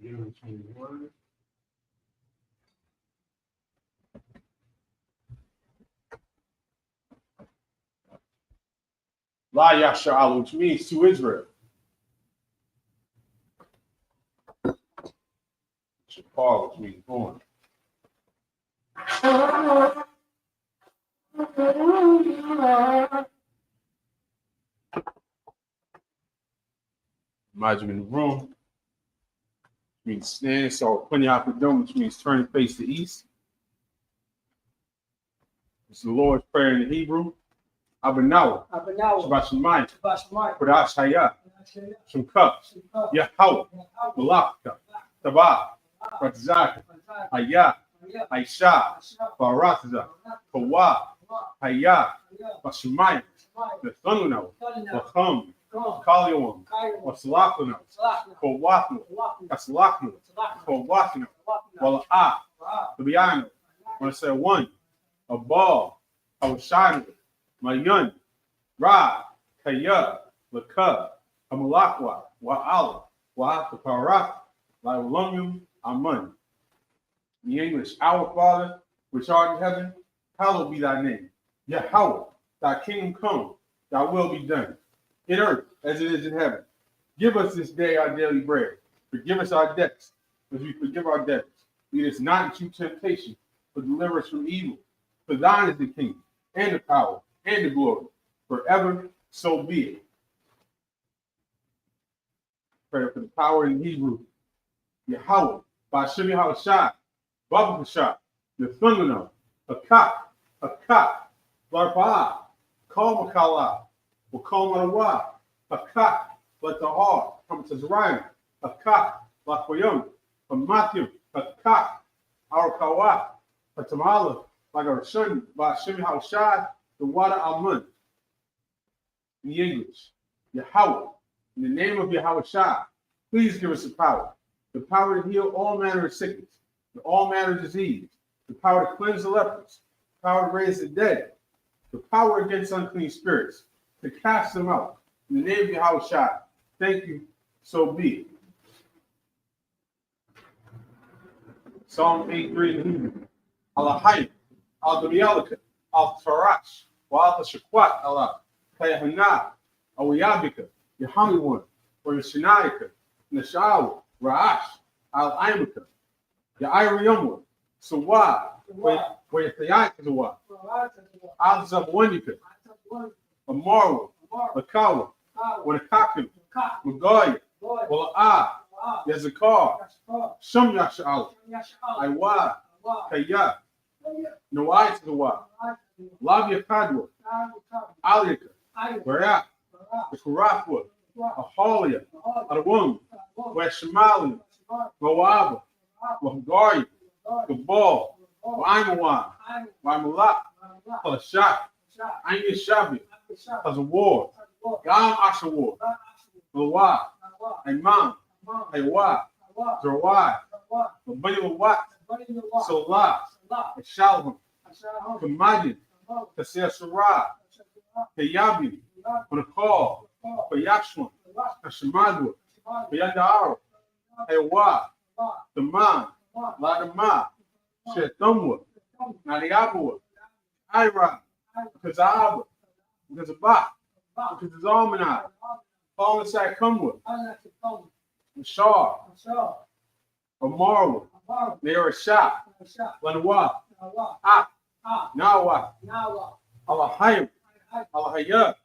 Beginning 21. La Yasha'al, which means to Israel. Shapar, which means born. Imagine in the room, which means stand. So Punyapidum, which means turn face to east. It's the Lord's Prayer in the Hebrew. Abanawa. Shabbat Shemayim. Kodash Hayah. Shemka. Yahweh. Malaka. Tabah. Ratzaka. Hayah. Aisha. Baratza. Kawa. Hayah. Bashemayim. Nethanunaw. Lacham. Kalyawam. Wasalakuna. Kowatnu. Kasalaknu. Kowatnu. Wala'ah. Tabiano. When I say one, a ball, Awashanu, Mayan, Ra, Kaya, Laka, Amalakwa, Wa'ala, Wa'ataparak, La'ulumum, Amun. In the English, our Father, which art in heaven, hallowed be thy name. Yahweh, thy kingdom come, thy will be done, in earth as it is in heaven. Give us this day our daily bread. Forgive us our debts, as we forgive our debtors. Lead us not into temptation, but deliver us from evil. For thine is the kingdom, and the power, and the glory, forever, so be it. Prayer for the power in Hebrew. Yahweh, Ba'ashem Yahushai, Babakashai, Nethunganah, Akak, Larpa'ah, Kal Makala, Wakal Manawa, Akak, Latahar, Kamatazrayim, Akak, Lakoyam, Amatyam, Akak, Arakawa, Patamala, like our son, Ba'ashem Yahushai, the water Amun. In the English, Yahweh, in the name of Yahushai, please give us the power to heal all manner of sickness, and all manner of disease, the power to cleanse the lepers, the power to raise the dead, the power against unclean spirits, to cast them out. In the name of Yahushai, thank you, so be it. Psalm 8:3 in the Hebrew. Alahayim. Al-Gabiyalika, Al-Tarash, Wa-Al-Shakwat, Allah, Kayahana, Awiyabika, Yahamiwan, or Yashanayika, Nashawa, Ra'ash, Al-Aimaka, Ya'iriyamwa, Sawa, Wayatayakazawa, Al-Zabwandika, Amarwa, Lakawa, Wanakakim, Magaya, Wala'ah, Yazakar, Shum Yasha'al, Aywa, Kaya, Nawai to the Wa, Labia Kadwa, Alika, Barak, the Karafwa, Ahalia, Adawum, Weshamali, Moab, Wahgari, Gabal, Waimawan, Waimalak, Palashak, Anya Shabi, Hazawar, Gam Ashawar, Lawa, Imam, Aywa, Zawai, Mabayawat, Solah, Shalom, Kamadin, Kasir Sarah, Kayabi, Panakal, Payashwan, Kashamadwa, Payandara, Ewa, Daman, Ladama, Shetumwa, Nadiabwa, Ira, Kazaba, Kazabak, Kazalmanai, Paul Sai Kumwa, Mashar, Amarwa, Nearashah, Lanawa, Nawa, Alahayim, Alahayah,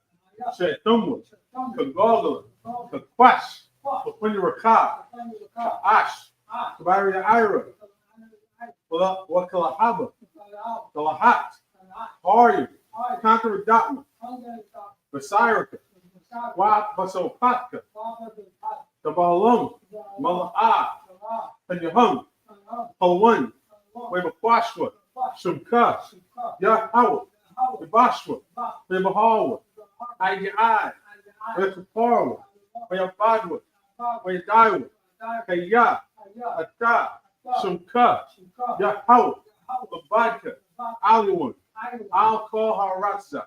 Shetumwa, Kagala, Kakwash, Kapunyarakah, Ash, Kabari Ira, Wakalahaba, Kalahat, Harlem, Conqueror Dotman, Basiraka, Basopatka, Tabalum, Mala'ah, Panyahum, Halwan, Webakwashwa, Shumka, Yahweh, Webashwa, Webahawa, Ayai, Wekaparwa, Weyabadwa, Weyadaiwa, Kaya, Ata, Shumka, Yahweh, Webadka, Aliwan, Al-Kol Haratza.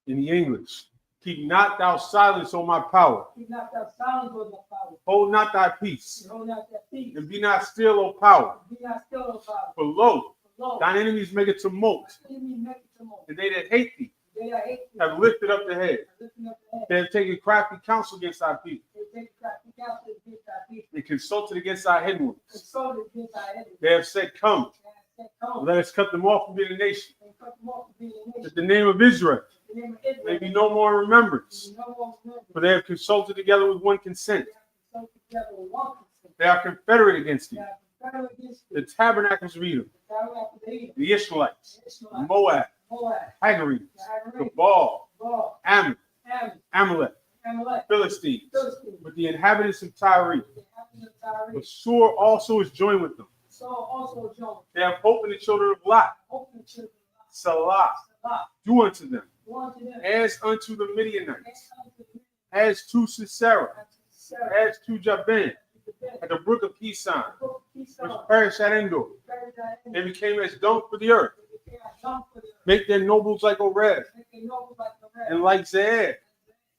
In the English, Keep not thou silence on my power. Keep not thou silence on my power. Hold not thy peace. Hold not thy peace. And be not still, O power. Be not still, O power. For lo, Lo, thine enemies make a tumult. enemies make a tumult. And they that hate thee They that hate thee have lifted up the head. lifting up the head. They have taken crafty counsel against thy people. They take crafty counsel against thy people. And consulted against thy hidden ones. Consulted against thy enemies. They have said, come, They have said, come, let us cut them off from being a nation. and cut them off from being a nation. That the name of Israel The name of Israel may be no more in remembrance. no more remembered. For they have consulted together with one consent. They have consulted together with one consent. They are confederate against They thee. are confederate against The tabernacles of Edom, the tabernacle of Edom, the Ishmaelites, the Ishmaelites, Moab, Moab, Hagarenes, the Hagarenes, Gebal, Gaul, Ammon, Ammon, Amalek, Amalek, Philistines, Philistines, with the inhabitants of Tyre. the inhabitants of Tyre. But Sur also is joined with them. Saul also joined. They have hope in the children of Lot. Open the children of Salah, Salah. do unto them, Go unto them. as unto the Midianites, And unto the as to Sisera, unto Sarah, as to Jabin, to the at the brook of Kison, book of Kison, which perished at Endor. buried thy They enemy. became as dung for the earth. They became a dump for the earth. Make their nobles like Oreb, Make a noble like the rest. and like Zeir.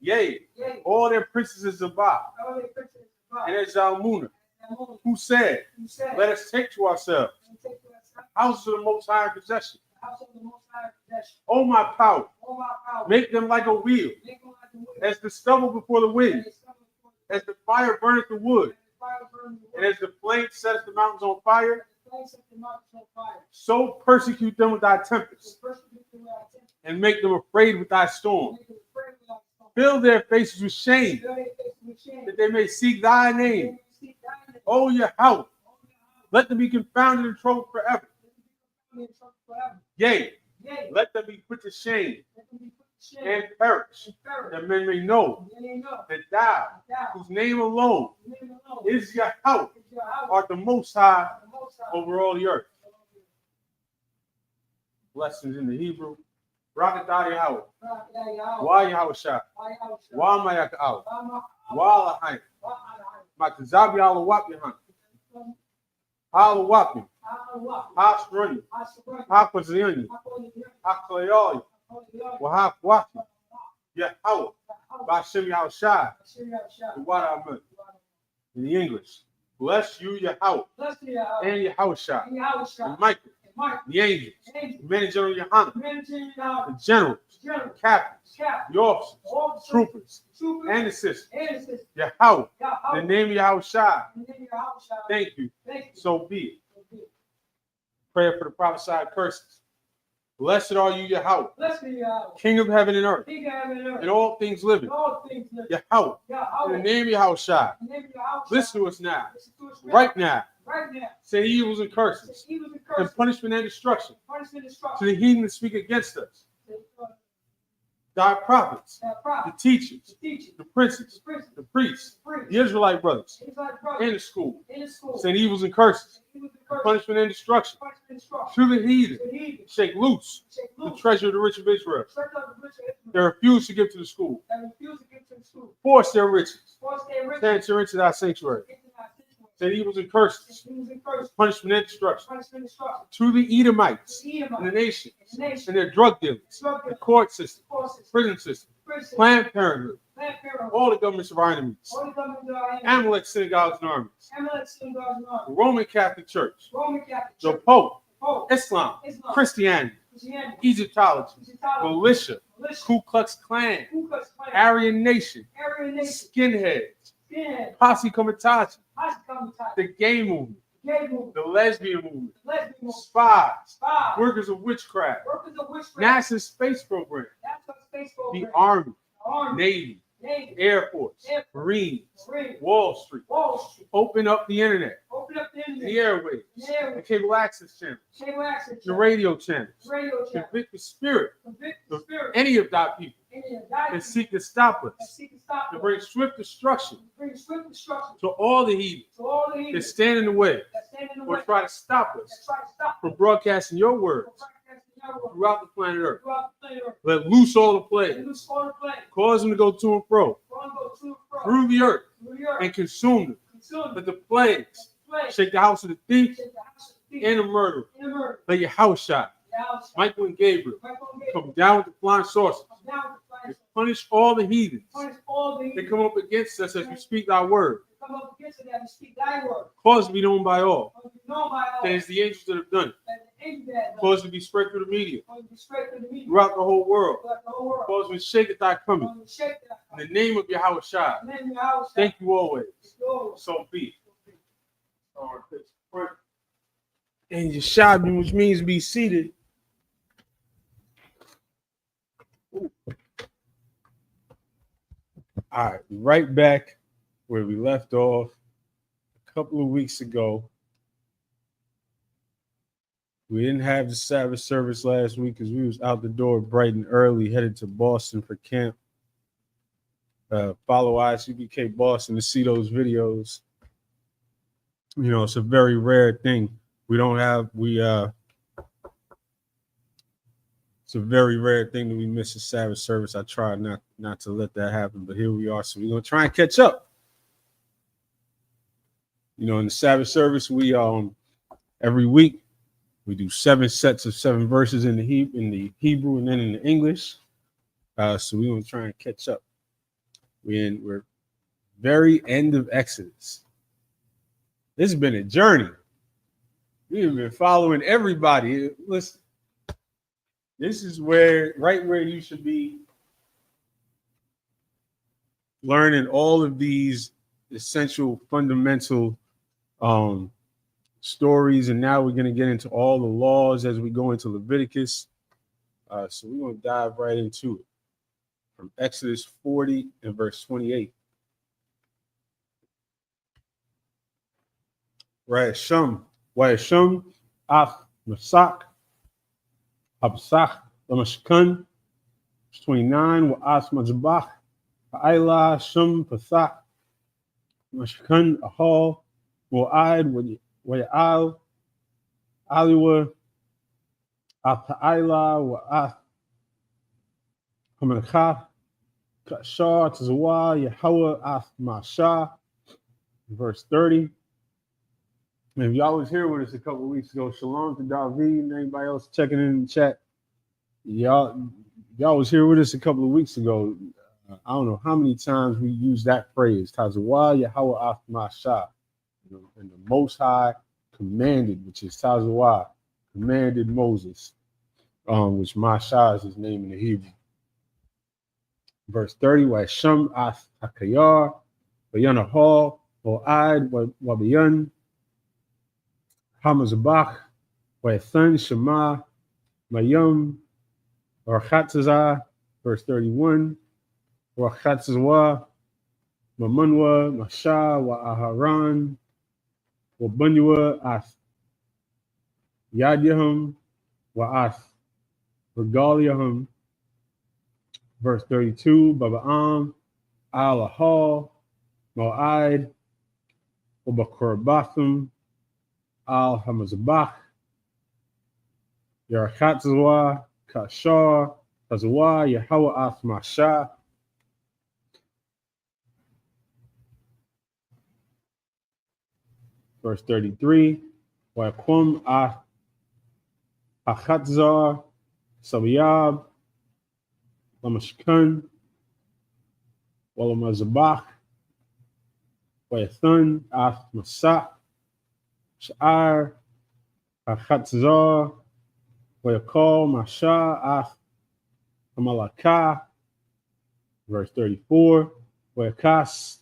Yea, Yea, all their princes is Zabah, all the princes of God, and as Zalmunna, and Ammon, who said, who said, let us take to ourselves and take to us houses of the Most High in possession. the house of the Most High possession. O my power, All my power, make them like a wheel, make them like the wood, as the stubble before the wind, and the stubble before the as the fire burneth the wood, and the fire burning the and wood, as the flame setteth the mountains on fire, and the flames set the mountains on fire. so persecute them with thy So tempests, persecute them without temper, and make them afraid with thy storm. make them afraid without storm. Fill their faces with shame, Fill their faces with shame, that they may seek thy that they name. may seek thy name. O Yahweh, Oh, Yahweh, let them be confounded and troubled forever. let them be in trouble forever. Yea, Yea, let them be put to shame let them be put to shame and perish, and perish. that men may know And they know that thou, that whose name alone thou, name alone, is Yahweh, is your house, art the Most High the Most High. over all the earth. Blessings in the Hebrew. Rakatah Yahweh. Why Yahweh Shah? Why Mayaka'ah? Why Lahai? Matazabi Alawap Yahan. Halawapim. Hasruni. Hakwazini. Haklayali. Wahakwapi. Yahweh. Bashim Yahweh Shah. The water I meant. In the English. Bless you, Yahweh. And Yahweh Shah. And Michael. The angels. The men in General Yohanan. The generals. The captains. The officers. Troopers. And the sisters. Yahweh. The name of Yahweh Shah. Thank you. So be it. Prayer for the prophesied curses. Blessed are you, Yahweh, King of heaven and earth, and all things living. Yahweh, in the name of Yahweh Shai, listen to us now, right now. Say evils and curses, and punishment and destruction to the heathen that speak against us. Thy prophets, the teachers, the princes, the priests, the Israelite brothers, and the school. Send evils and curses, punishment and destruction to the heathen. Shake loose the treasure of the rich of Israel. They refuse to give to the school. Force their riches to enter into thy sanctuary. Send evils and curses, punishment and destruction to the Edomites and the nations and their drug dealers, the court system, prison system, Planned Parenthood, all the governments of our enemies, Amalek synagogues and armies, the Roman Catholic Church, the Pope, Islam, Christianity, Egyptology, militia, Ku Klux Klan, Aryan Nation, skinheads, Posse Comitatus, the gay movement, the lesbian movement, spies, workers of witchcraft, NASA space program, the Army, Navy, Air Force, Marines, Wall Street. Open up the internet, the airwaves, the cable access channels, the radio channels. Convict the spirit of any of thy people that seek to stop us, to bring swift destruction to all the heathens that stand in the way or try to stop us from broadcasting your words throughout the planet Earth. Let loose all the plagues, cause them to go to and fro through the earth and consume them. Let the plagues shake the house of the thief and the murderer. Let your house shine. Michael and Gabriel come down with the flying saucers and punish all the heathens. Punish all the They heathens. come up against us as we speak thy word. Come up against it and speak thy word. Cause to be known by all. Cause to be known by all. That is the angels that have done it. That the angels that have done Cause to be spread through the media. Cause to be spread through the media. Throughout the whole world. Throughout the whole world. Cause to shake at thy coming. Cause to shake that. In the name of Yahweh Shai. In the name of Yahweh Shai. Thank you always. Lord. So be it. And Yeshabim, which means be seated. All right, right back where we left off a couple of weeks ago. We didn't have the Sabbath service last week because we was out the door bright and early, headed to Boston for camp. Follow ISUPK Boston to see those videos. You know, it's a very rare thing. It's a very rare thing that we miss a Sabbath service. I try not to let that happen, but here we are. So we're gonna try and catch up. You know, in the Sabbath service, we every week we do 7 sets of 7 verses in the Hebrew and then in the English. So we're gonna try and catch up. We're very end of Exodus. This has been a journey. We've been following everybody. Listen, this is right where you should be learning all of these essential, fundamental stories. And now we're going to get into all the laws as we go into Leviticus. So we're going to dive right into it. From Exodus 40 and verse 28. Wa'esham af masak absach lamashkan 29 wa'as mazbach ha'ayla shum pasach mashkan ahal wa'ad wa'al aliwa af ha'ayla wa'as hamanachah kashar tazwa Yahweh af masha. Verse 30. And if y'all was here with us a couple of weeks ago, shalom to David and anybody else checking in the chat. Y'all was here with us a couple of weeks ago. I don't know how many times we use that phrase, Tazawah Yahweh Af Masha. And the Most High commanded, which is Tazawah, commanded Moses, which Masha is his name in the Hebrew. Verse 30, Wa'esham Af Hakayar, V'yanahal, O'ad, Wabiyan, Hamazabach, Wa'ethan Shema, Mayum, Warchatzazah, verse 31, Warchatzazah, Mamunwa, Masha, Wa'aharan, Wabunywa, Ath Yadyahum, Wa'ath Regaliahum, verse 32, Baba'am, Al-Ahal, Mo'aid, Wabakorbathum, Al Hamazabach, Yarchatzwa, Kashar, Tazwa, Yahweh Af Masha. Verse 33, Waquam Ah Achatzar, Sabiyab, Lamashkan, Walamazabach, Wa'ethun Af Masak, Sha'ar, Achatzar, Wa'yakal, Masha, Af, Amalakah, verse 34, Wa'yakas,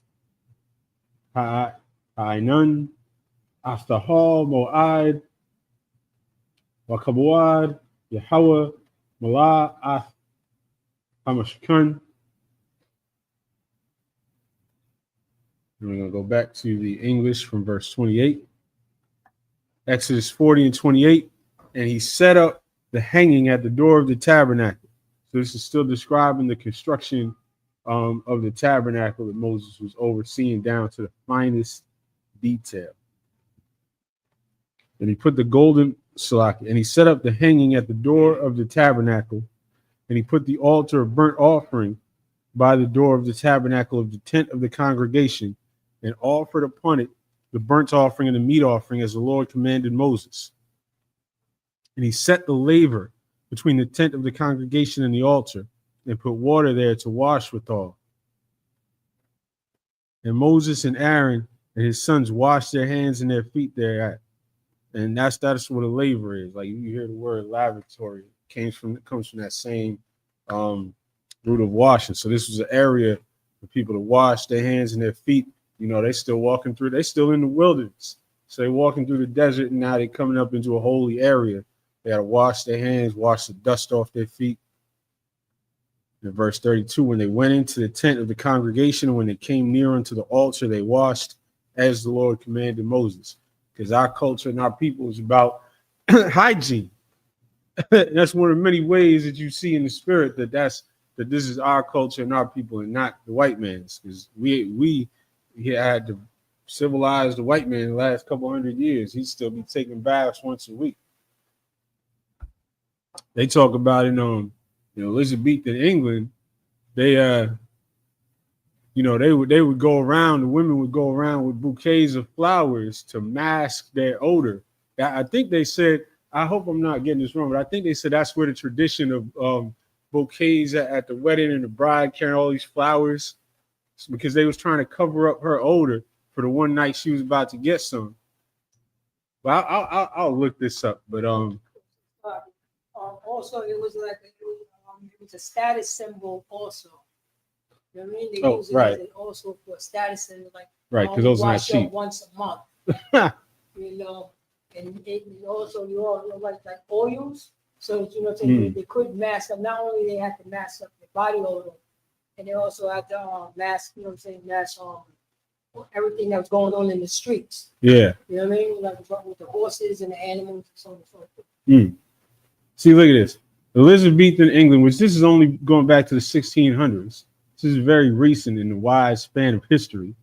Ha'ainan, Aftahal, Mo'ad, Wa'kabuad, Yahweh, Malah, Af, Hamashkan. And we're going to go back to the English from verse 28. Exodus 40 and 28, and he set up the hanging at the door of the tabernacle. So this is still describing the construction of the tabernacle that Moses was overseeing down to the finest detail. And he put the golden salak, and he set up the hanging at the door of the tabernacle, and he put the altar of burnt offering by the door of the tabernacle of the tent of the congregation, and offered upon it the burnt offering and the meat offering as the Lord commanded Moses. And he set the laver between the tent of the congregation and the altar, and put water there to wash withal. And Moses and Aaron and his sons washed their hands and their feet thereat. And that's what a laver is. Like you hear the word lavatory, it comes from that same root of washing. So this was an area for people to wash their hands and their feet. You know, they still in the wilderness. So they're walking through the desert, and now they're coming up into a holy area. They got to wash their hands, wash the dust off their feet. In verse 32, when they went into the tent of the congregation, and when they came near unto the altar, they washed as the Lord commanded Moses. Because our culture and our people is about hygiene. That's one of many ways that you see in the spirit that this is our culture and our people and not the white man's. Because we had to civilize the white man in the last couple 100 years. He'd still be taking baths once a week. They talk about in Elizabethan England, they would go around, the women would go around with bouquets of flowers to mask their odor. I think they said, I hope I'm not getting this wrong, but I think they said that's where the tradition of bouquets at the wedding and the bride carrying all these flowers, because they was trying to cover up her odor for the one night she was about to get some. Well, I'll look this up, but also it was a status symbol also. You know what I mean? They use it right. also for status symbol, like right, because those are not cheap. Once a month. You know, and also you all like oils, so they could mask up. Not only they had to mask up their body odor, and they also had to mask, mask everything that was going on in the streets. Yeah. You know what I mean? Like with the horses and the animals and so on and so forth. See, look at this. Elizabethan England, which this is only going back to the 1600s. This is very recent in the wide span of history.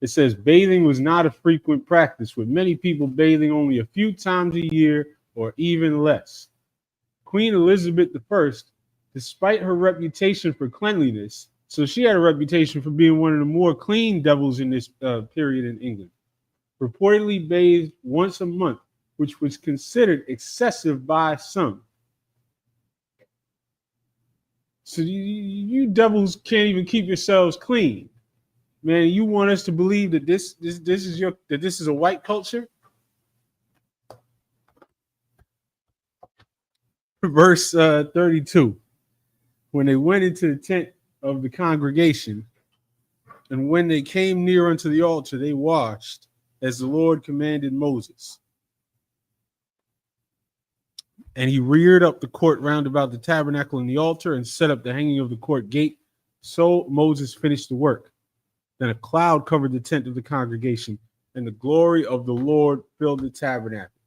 It says bathing was not a frequent practice, with many people bathing only a few times a year or even less. Queen Elizabeth I, despite her reputation for cleanliness, so she had a reputation for being one of the more clean devils in this period in England, reportedly bathed once a month, which was considered excessive by some. So you devils can't even keep yourselves clean, man. You want us to believe that this is a white culture? Verse 32. When they went into the tent of the congregation, and when they came near unto the altar, they washed as the Lord commanded Moses. And he reared up the court round about the tabernacle and the altar and set up the hanging of the court gate. So Moses finished the work. Then a cloud covered the tent of the congregation, and the glory of the Lord filled the tabernacle.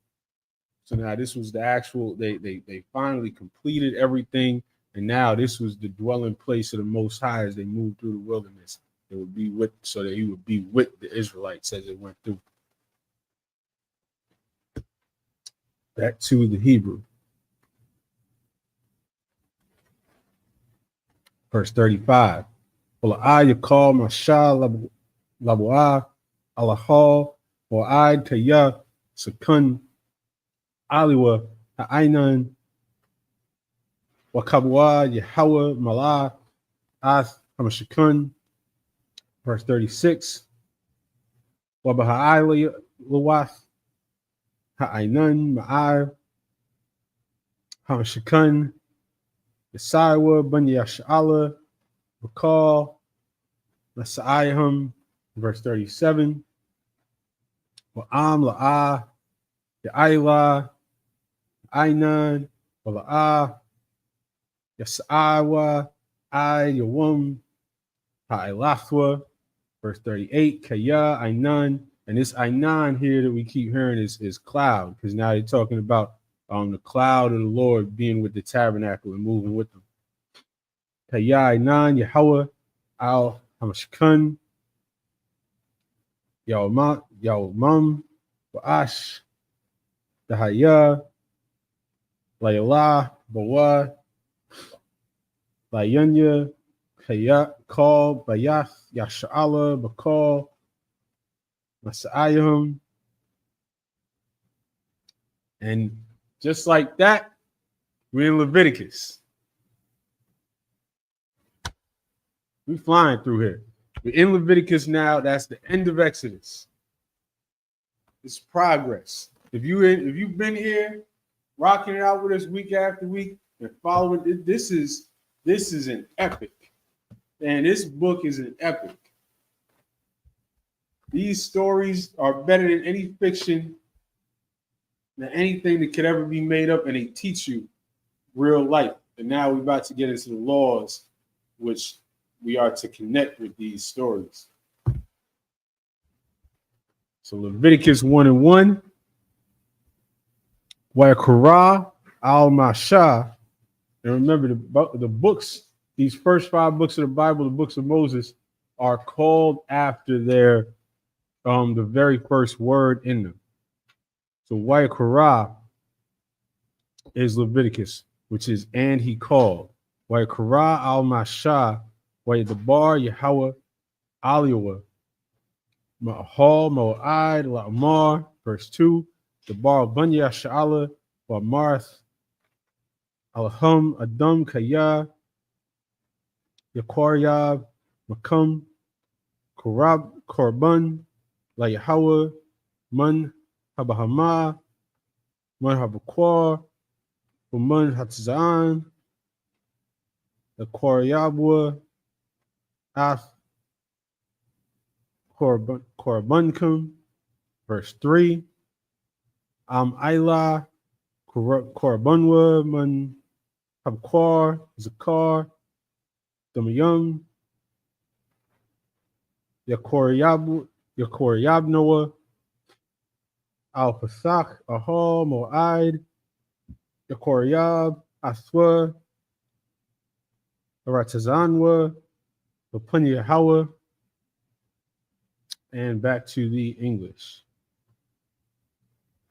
So now this was the actual, they finally completed everything. And now this was the dwelling place of the Most High as they moved through the wilderness. It would be so that he would be with the Israelites as it went through. Back to the Hebrew. Verse 35. Wala'ai yakal mashal labu'ah alahal wa'ai kaya sakun aliwa ha'ainan wakabwa Yahweh malah ath hamashikun. Verse 36. Wabaha'ai luwath ha'ainan ma'ar hamashikun Yesaiwa ben Yash'ala Bakal Nasa'ayahum. Verse 37. Wa'am la'ah Ya'ayla Ainan Wala'ah Yasaiwa Ay Yawum Ha'ilafwa. Verse 38. Kaya Ainan. And this Ainan here that we keep hearing is cloud, because now they're talking about the cloud of the Lord being with the tabernacle and moving with them. Kaya Ainan Yahweh Al Hamashkun Yawmam Wa'ash Dahaya Layla Bawa Layanya Kaya Kal Bayath Yasha'ala Bakal Masa'ayahum. And just like that, we're in Leviticus. We flying through here. We're in Leviticus now. That's the end of Exodus. It's progress. If you've been here, rocking it out with us week after week and following it, this is an epic. And this book is an epic. These stories are better than any fiction, than anything that could ever be made up, and they teach you real life. And now we're about to get into the laws, which we are to connect with these stories. So Leviticus 1:1. Wa'akara al-Mashah. And remember the books, these first 5 books of the Bible, the books of Moses, are called after their the very first word in them. So Wa'akara is Leviticus, which is and he called. Wa'akara al-Mashah, Wa'adabar Yahweh Aliwa. Ma'hal Mo'ad La'amar, verse 2. The bar Bunya Sha'ala wa Marth Alham Adam Kaya Yakoryab Makam Korban La Yahweh Man Habahama Man Habakwar Man Hatzan the Koryabwa Af Korbankum, verse 3. Ila Korbanwa Man Habkwar Zakar Damayum Yakoryabnoa Al Pasach Ahal Mo'ad Yakoryab Aswa Aratazanwa Lapunya Hawa. And back to the English.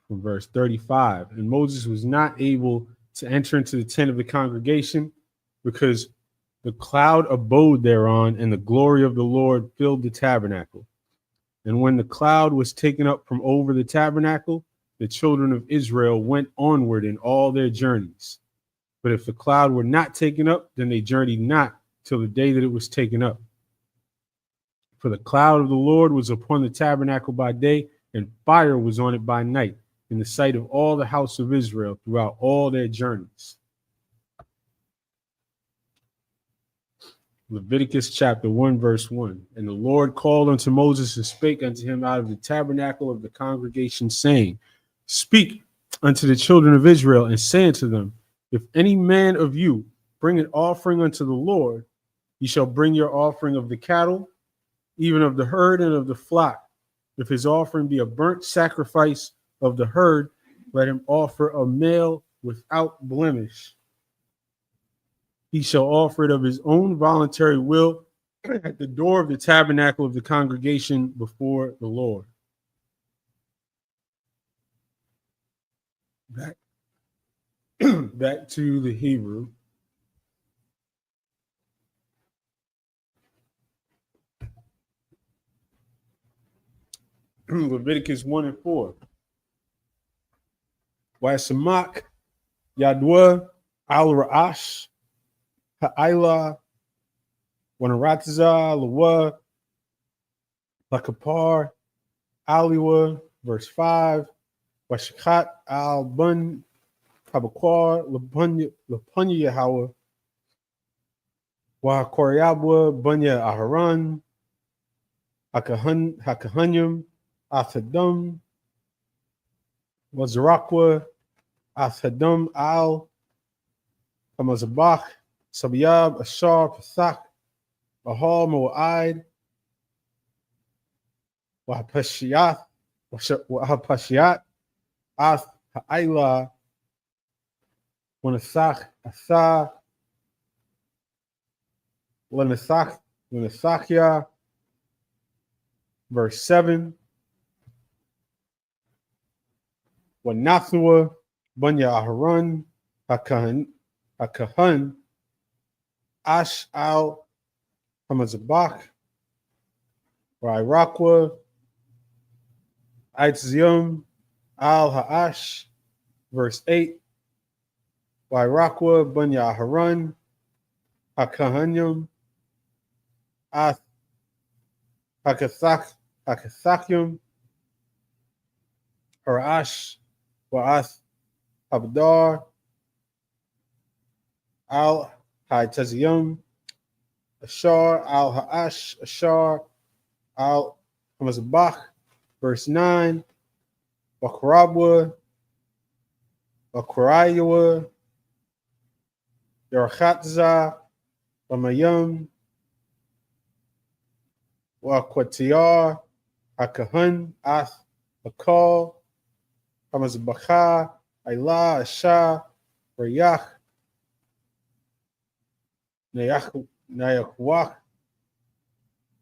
From verse 35. And Moses was not able to enter into the tent of the congregation because the cloud abode thereon, and the glory of the Lord filled the tabernacle. And when the cloud was taken up from over the tabernacle, the children of Israel went onward in all their journeys. But if the cloud were not taken up, then they journeyed not till the day that it was taken up. For the cloud of the Lord was upon the tabernacle by day, and fire was on it by night, in the sight of all the house of Israel throughout all their journeys. Leviticus chapter 1, verse 1. And the Lord called unto Moses and spake unto him out of the tabernacle of the congregation, saying, Speak unto the children of Israel, and say unto them, If any man of you bring an offering unto the Lord, ye shall bring your offering of the cattle, even of the herd and of the flock. If his offering be a burnt sacrifice of the herd, let him offer a male without blemish. He shall offer it of his own voluntary will at the door of the tabernacle of the congregation before the Lord. Back to the Hebrew. Leviticus 1 and 4. Wasamak Yadwa al Ra'ash Ha'ila Wanaratiza Lawa Lakapar Aliwa, verse 5. Washakat al Bun Habakwar Lapunya Yahweh Wahakoryabwa Bunya Aharon Hakahanyum Athadum Wazarakwa Athadum Al Hamazabach Sabiyab Ashar Pathak Bahal Mo'aid Wahapashiat Ath Ha'ila Wanasach Asa Lanasachya, verse 7. Wanathua Bunya Aharon Hakahan Ash Al Hamazabach Rairakwa Aitzium Al Ha'ash, verse 8. Wairakwa Bunya Aharon Hakahanyum Ath Hakathakim, Harash, Wa'ath Abdar, Al Haitaziyum, Ashar, Al Ha'ash, Ashar, Al Hamazbach, verse 9, Wakrabwa, Wakrayawa, Yarchatza, Wamayum, Wakwatiyar, Akahun, Ath, Akal, Hamazbacha, Ayla, Asha, Rayach, Nayakwach,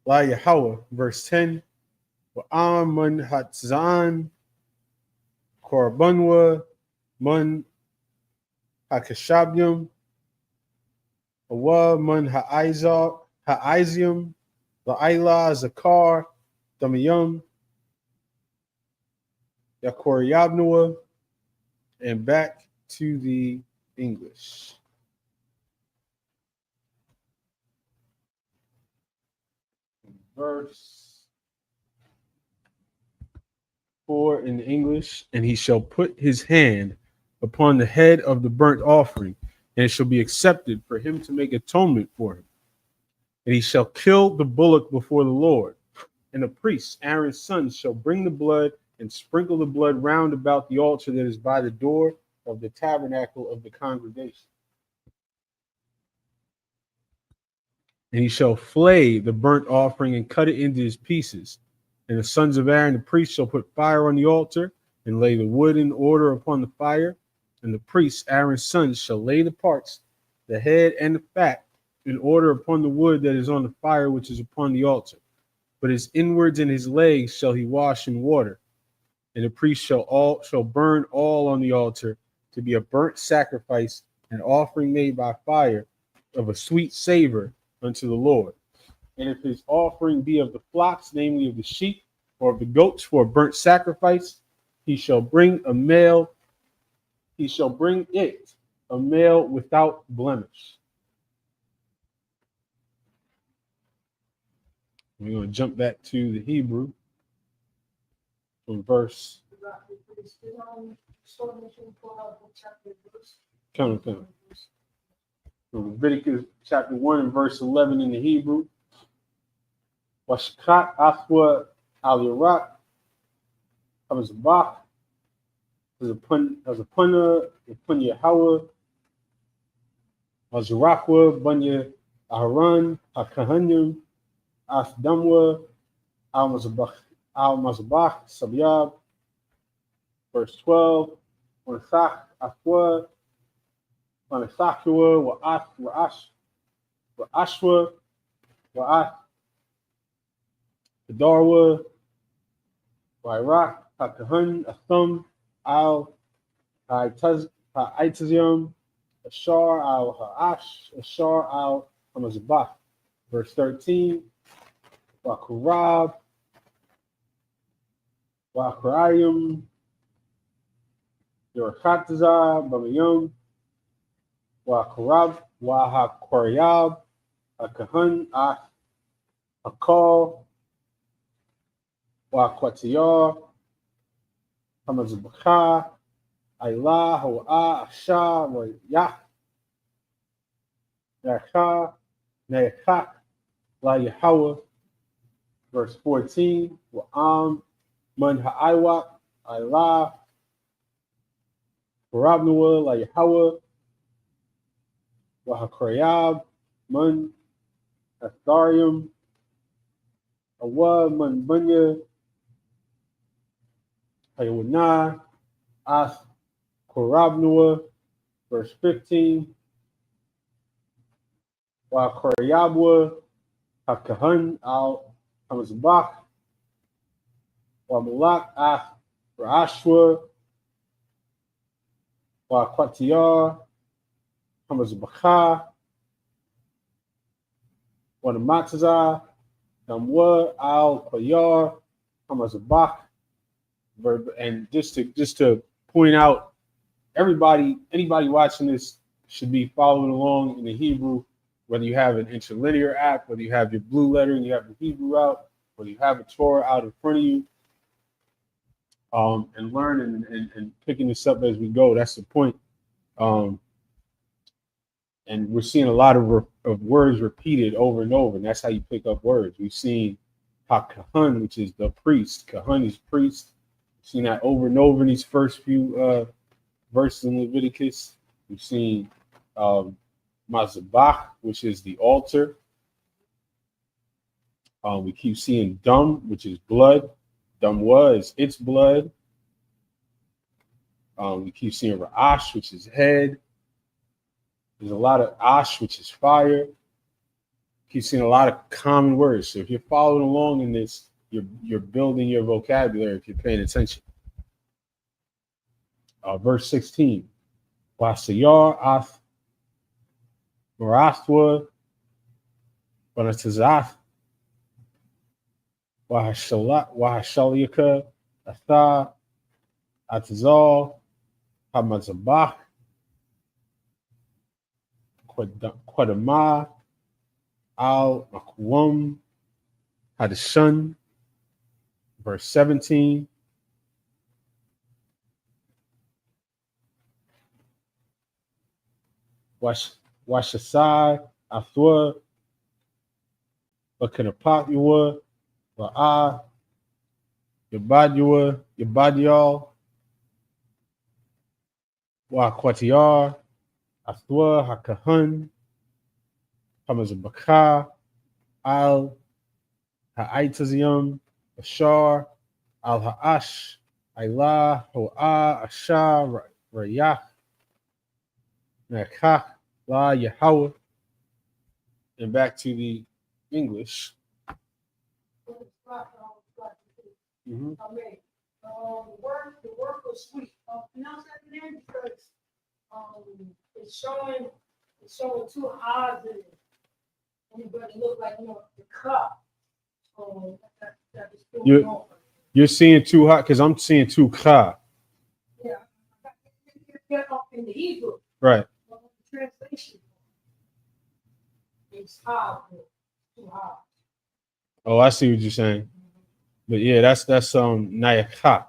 La Yahweh, verse 10, Wa'am Mun Hatzan, Korbanwa, Mun Hakashabyum, Awa Mun Ha'izium, La'ila Zakar, Damiyum, Yakoryabnua, and back to the English. Verse 4 in English, and he shall put his hand upon the head of the burnt offering, and it shall be accepted for him to make atonement for him. And he shall kill the bullock before the Lord. And the priest, Aaron's son, shall bring the blood and sprinkle the blood round about the altar that is by the door of the tabernacle of the congregation. And he shall flay the burnt offering and cut it into his pieces. And the sons of Aaron, the priest, shall put fire on the altar and lay the wood in order upon the fire. And the priest, Aaron's sons, shall lay the parts, the head and the fat, in order upon the wood that is on the fire which is upon the altar. But his inwards and his legs shall he wash in water. And the priest shall burn all on the altar to be a burnt sacrifice, an offering made by fire of a sweet savor unto the Lord. And if his offering be of the flocks, namely of the sheep or of the goats for a burnt sacrifice, he shall bring it a male without blemish. We're going to jump back to the Hebrew from verse. Count. From Leviticus chapter 1 and verse 11 in the Hebrew. Washkat Athwa al Yarak Hamazbach as a punna, Punya Hawa, Azarakwa, Bunya Aharon, Hakahanyum, Athdamwa, Al Mazbach, Sabyab, verse 12, Wanasach Athwa, Wanasachua, Wa'ashwa, Wa'ath, Kedarwa, Wa'iraq, Hakahun, Athum, Al Ha'itazium, Ashar al Ha'ash, Ashar al Hamazbach. Verse 13, Wa'kurab, Wa'kurayim, Yorchatazah, Bamayum, Wa'kurab, Wa'hakoryab, Akahun, Akal, Wa'kwatiyar, Hamazbacha, Ayla, Ha'a, Asha, Wa'yah, Yacha, Neachak, La Yahweh. Verse 14, Wa'am, Man Ha'iwak, Ayla, Barabnua, La Yahweh, Wahakrayab, Man Atharium, Awa, Man Bunya, Hayawanah, Ath Korabnua, verse 15, Wakrayabwa, Hakahun al Hamazbach, Wamalak Ath Ra'ashwa, Wakwatiyar, Hamazbacha, Wanamatazah, Damwa al Qayar, Hamazbach. And just to point out, anybody watching this should be following along in the Hebrew whether you have an interlinear app, whether you have your blue letter and you have the Hebrew out, whether you have a Torah out in front of you, and learning and picking this up as we go. That's the point. And we're seeing a lot of words repeated over and over, and that's how you pick up words. We've seen HaKahan, which is the priest. Kahan is priest. We've seen that over and over in these first few verses in Leviticus. We've seen Mazabach, which is the altar. We keep seeing Dam, which is blood. Dam was its blood. We keep seeing Ra'ash, which is head. There's a lot of Ash, which is fire. Keep seeing a lot of common words. So if you're following along in this, you're building your vocabulary if you're paying attention. Verse 16. Wasayar ath Marathwa Banatazath Wahashalika Atha Atazal Hamazabach Quadama Al Makwum Hadashan. Verse 17. Washasai Athua Bakanapakua Ba'a Yabadua Yabadyal Wakwatiar Athua Hakahan Hamazabaka Al Ha'aitazium Ashar Al Ha'ash Ailah Ho'a Ashar Rayach Nakach La Yahweh. And back to the English. Mm-hmm. The word was sweet. Pronounce that name because it's showing two odds in it. And it look like the cup. That is still you're seeing two hot because I'm seeing two ka. Yeah, get up in the Hebrew. Right. Translation. It's hard. Too hard. Oh, I see what you're saying. But yeah, that's Nayakak.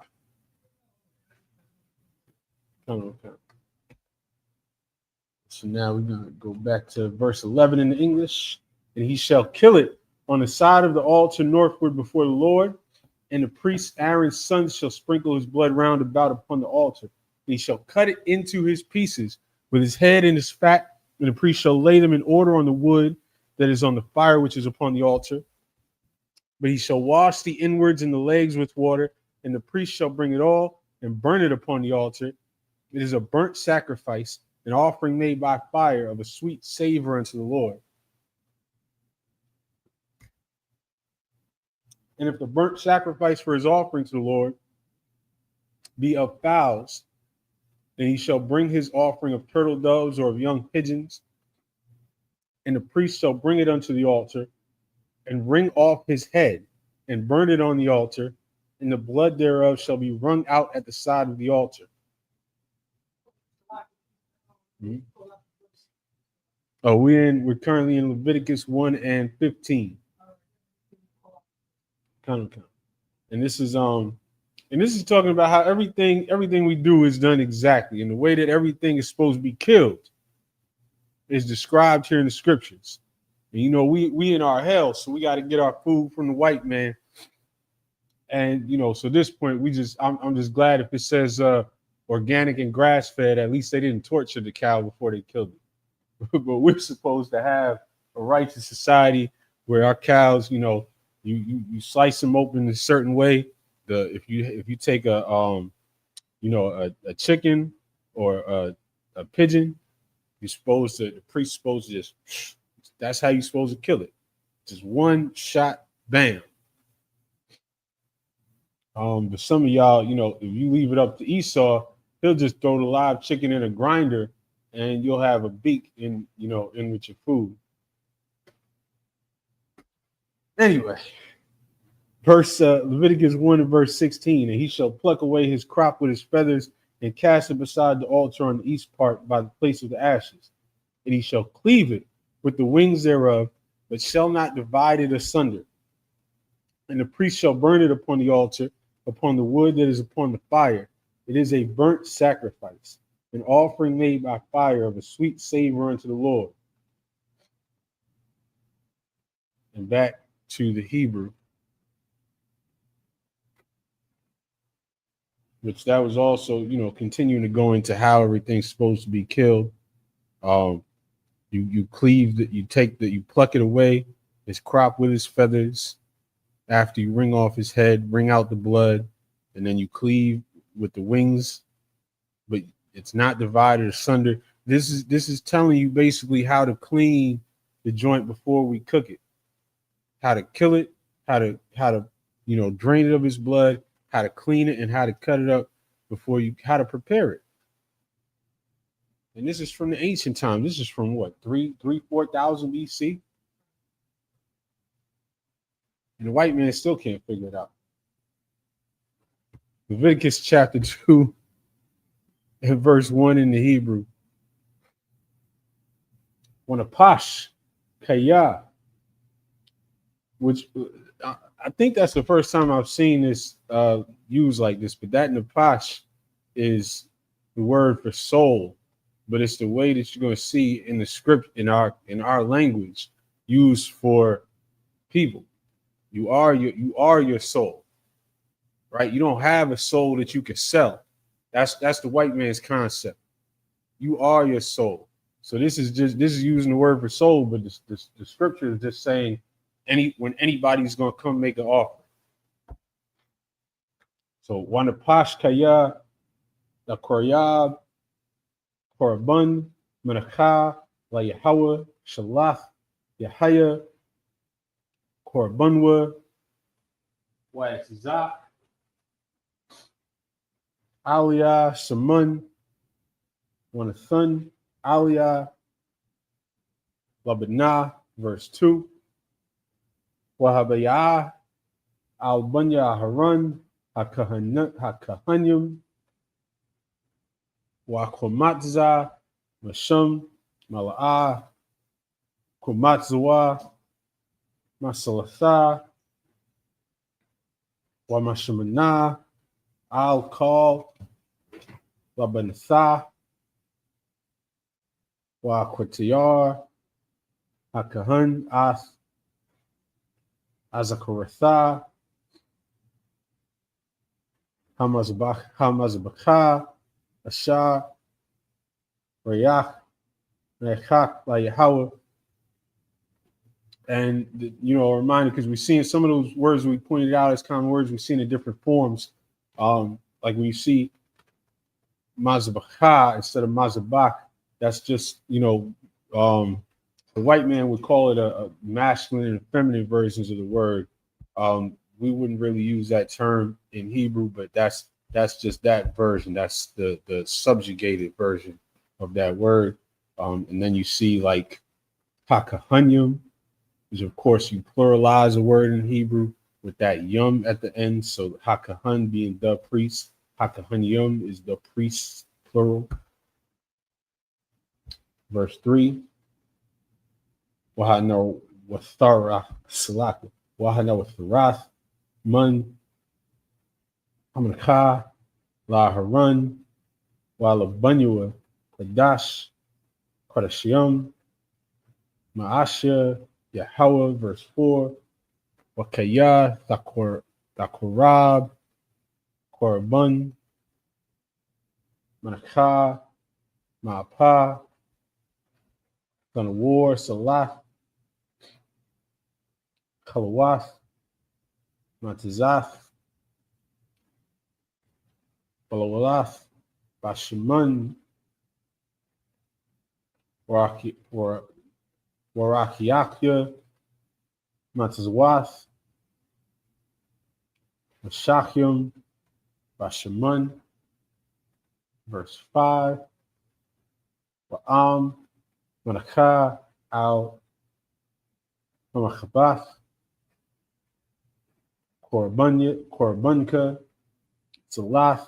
Okay. So now we're gonna go back to verse 11 in the English. And he shall kill it on the side of the altar northward before the Lord, and the priest Aaron's son shall sprinkle his blood round about upon the altar. And he shall cut it into his pieces with his head and his fat, and the priest shall lay them in order on the wood that is on the fire which is upon the altar. But he shall wash the inwards and the legs with water, and the priest shall bring it all and burn it upon the altar. It is a burnt sacrifice, an offering made by fire of a sweet savor unto the Lord. And if the burnt sacrifice for his offering to the Lord be of fowls, then he shall bring his offering of turtle doves or of young pigeons, and the priest shall bring it unto the altar, and wring off his head, and burn it on the altar, and the blood thereof shall be wrung out at the side of the altar. Mm-hmm. Oh, we're currently in Leviticus 1 and 15. And this is talking about how everything we do is done exactly, and the way that everything is supposed to be killed is described here in the scriptures. And we in our hell, so we got to get our food from the white man. And so at this point, I'm just glad if it says organic and grass fed, at least they didn't torture the cow before they killed it. But we're supposed to have a righteous society where our cows, you slice them open a certain way. If you take a chicken or a pigeon, the priest's supposed to just, that's how you're supposed to kill it. Just one shot, bam. But some of y'all, if you leave it up to Esau, he'll just throw the live chicken in a grinder and you'll have a beak in with your food. Anyway, Leviticus 1 and verse 16, and he shall pluck away his crop with his feathers and cast it beside the altar on the east part by the place of the ashes. And he shall cleave it with the wings thereof, but shall not divide it asunder. And the priest shall burn it upon the altar, upon the wood that is upon the fire. It is a burnt sacrifice, an offering made by fire of a sweet savor unto the Lord. And back to the Hebrew, which that was also, continuing to go into how everything's supposed to be killed. You cleave that, you pluck it away, his crop with his feathers. After you wring off his head, wring out the blood, and then you cleave with the wings, but it's not divided asunder. This is telling you basically how to clean the joint before we cook it, how to kill it, how to drain it of its blood, how to clean it, and how to cut it up how to prepare it. And this is from the ancient time. This is from what, 4,000 BC? And the white man still can't figure it out. Leviticus chapter 2 and verse 1 in the Hebrew. Wanapash kaya, which I think that's the first time I've seen this used like this, but that napash is the word for soul, but it's the way that you're going to see in the script in our language used for people. You are your soul, right? You don't have a soul that you can sell. That's the white man's concept. You are your soul. So this is using the word for soul, but the scripture is just saying when anybody's gonna come make an offer. So wanapash kaya, the koryab, korban, menachah, la Yahweh, shalach, Yahaya, korbanwa, wa'etzah, aliyah, shaman, wanathan, aliyah, labanah, verse 2. Wahabayah, albanya haran, hakahanyum, wakomatza, masham, mala'ah, kumatzawa, masalatha, wamashamana, al-kal, labanatha, wakwatiyar, hakahan, ath, Azakaratha, Hamazbakha, Ashar, Rayach, Rechak, La Yahweh. And, a reminder, because we've seen some of those words we pointed out as common words, we've seen in different forms. Like when you see Mazbakha instead of Mazabak, that's just, the white man would call it a masculine and feminine versions of the word. We wouldn't really use that term in Hebrew, but that's just that version. That's the subjugated version of that word. And then you see like hakahanyum, which of course you pluralize a word in Hebrew with that yum at the end. So hakahan being the priest, hakahanyum is the priest plural. Verse 3. Wahana wathara salaka. Wahana watharath man Hamanka la haran wala banyua kadash kadashium maasha Yahweh. Verse 4. Wakaya thakorab korban manaka maapa gonna war salah Kalawath, Matizath, Balawalath, Bashaman, Warakiakya, Matizwath, Mashakyum, Bashaman, verse 5. Wa'am, Manaka, Al, Mamachabath, Korbanka, Salath,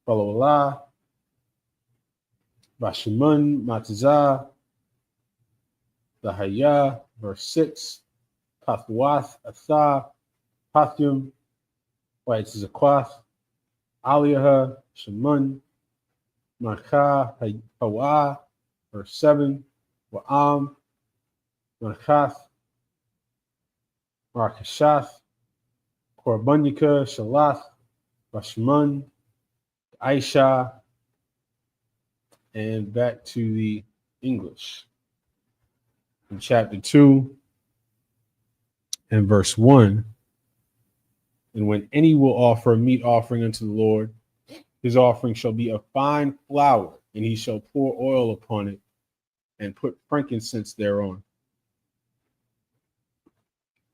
Balawala, Bashaman, Matizah, the Hayah, verse 6, Pathwath, Atha, Pathum, right, this is a Quath, Aliyaha, Shamun, Marka, Hawa, verse 7, Wa'am, Markath, Markashath, Korbanika, Shalath, Rashman, Aisha, and back to the English. In chapter 2 and verse 1, and when any will offer a meat offering unto the Lord, his offering shall be of fine flour, and he shall pour oil upon it and put frankincense thereon.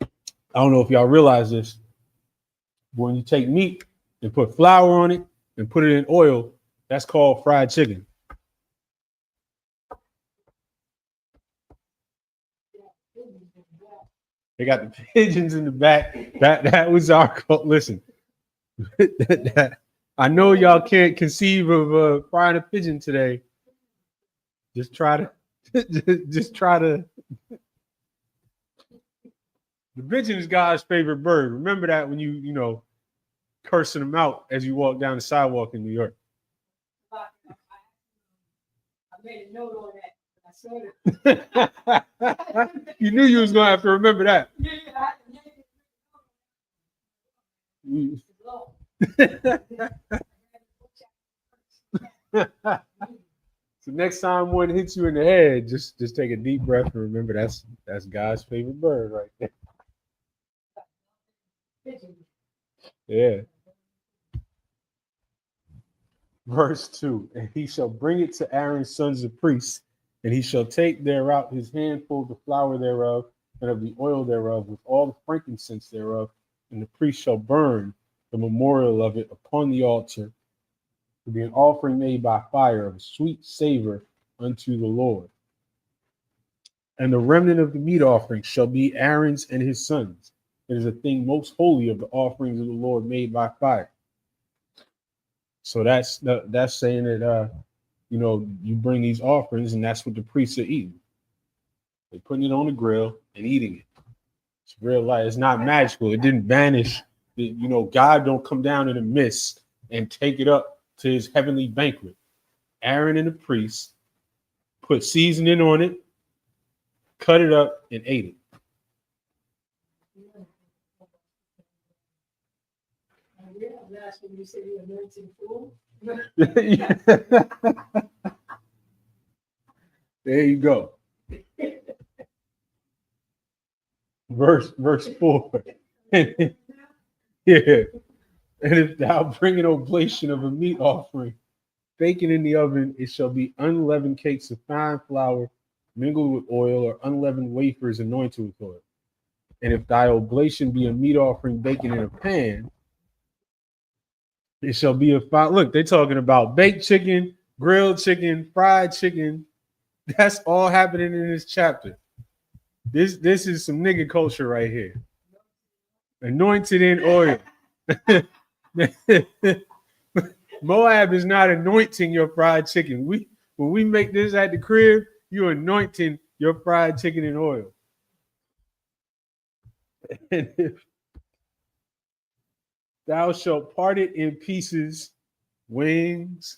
I don't know if y'all realize this, but when you take meat and put flour on it and put it in oil, that's called fried chicken. They got the pigeons in the back. That was our call. Listen, I know y'all can't conceive of frying a pigeon today. Just try to. The pigeon is God's favorite bird. Remember that when you cursing them out as you walk down the sidewalk in New York. I made a note on that. I saw it. You knew you was gonna have to remember that. So next time one hits you in the head, just take a deep breath and remember that's God's favorite bird right there. Yeah. Verse 2, and he shall bring it to Aaron's sons of priests, and he shall take thereout his handful of the flour thereof, and of the oil thereof, with all the frankincense thereof, and the priest shall burn the memorial of it upon the altar, to be an offering made by fire of a sweet savor unto the Lord. And the remnant of the meat offering shall be Aaron's and his sons. It is a thing most holy of the offerings of the Lord made by fire. So that's saying that you bring these offerings, and that's what the priests are eating. They're putting it on the grill and eating it. It's real life. It's not magical. It didn't vanish. God don't come down in a mist and take it up to his heavenly banquet. Aaron and the priests put seasoning on it, cut it up, and ate it. Last when you say the anointing fool. There you go. Verse 4. Yeah. And if thou bring an oblation of a meat offering, baking in the oven, it shall be unleavened cakes of fine flour mingled with oil, or unleavened wafers anointed with oil. And if thy oblation be a meat offering baking in a pan, it shall be a fine. Look, they're talking about baked chicken, grilled chicken, fried chicken. That's all happening in this chapter. This is some nigga culture right here. Anointed in oil. Moab is not anointing your fried chicken. When we make this at the crib, you're anointing your fried chicken in oil. And if thou shalt part it in pieces, wings,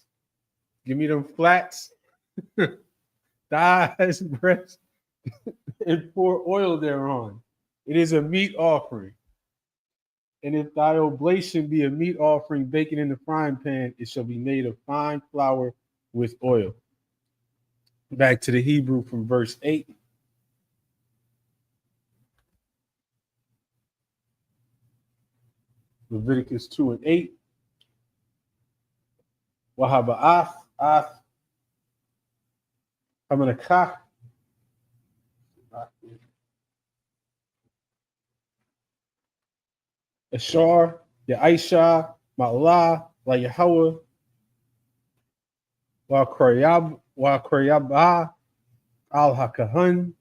give me them flats, thighs, breasts, and pour oil thereon. It is a meat offering. And if thy oblation be a meat offering baking in the frying pan, it shall be made of fine flour with oil. Back to the Hebrew from verse 8. Leviticus 2 and 8. Wahaba'ath, Hamanakah, Ashar, Ya'isha, Ma'lah, La Yahweh, Wa Koryabah, Al Hakahan,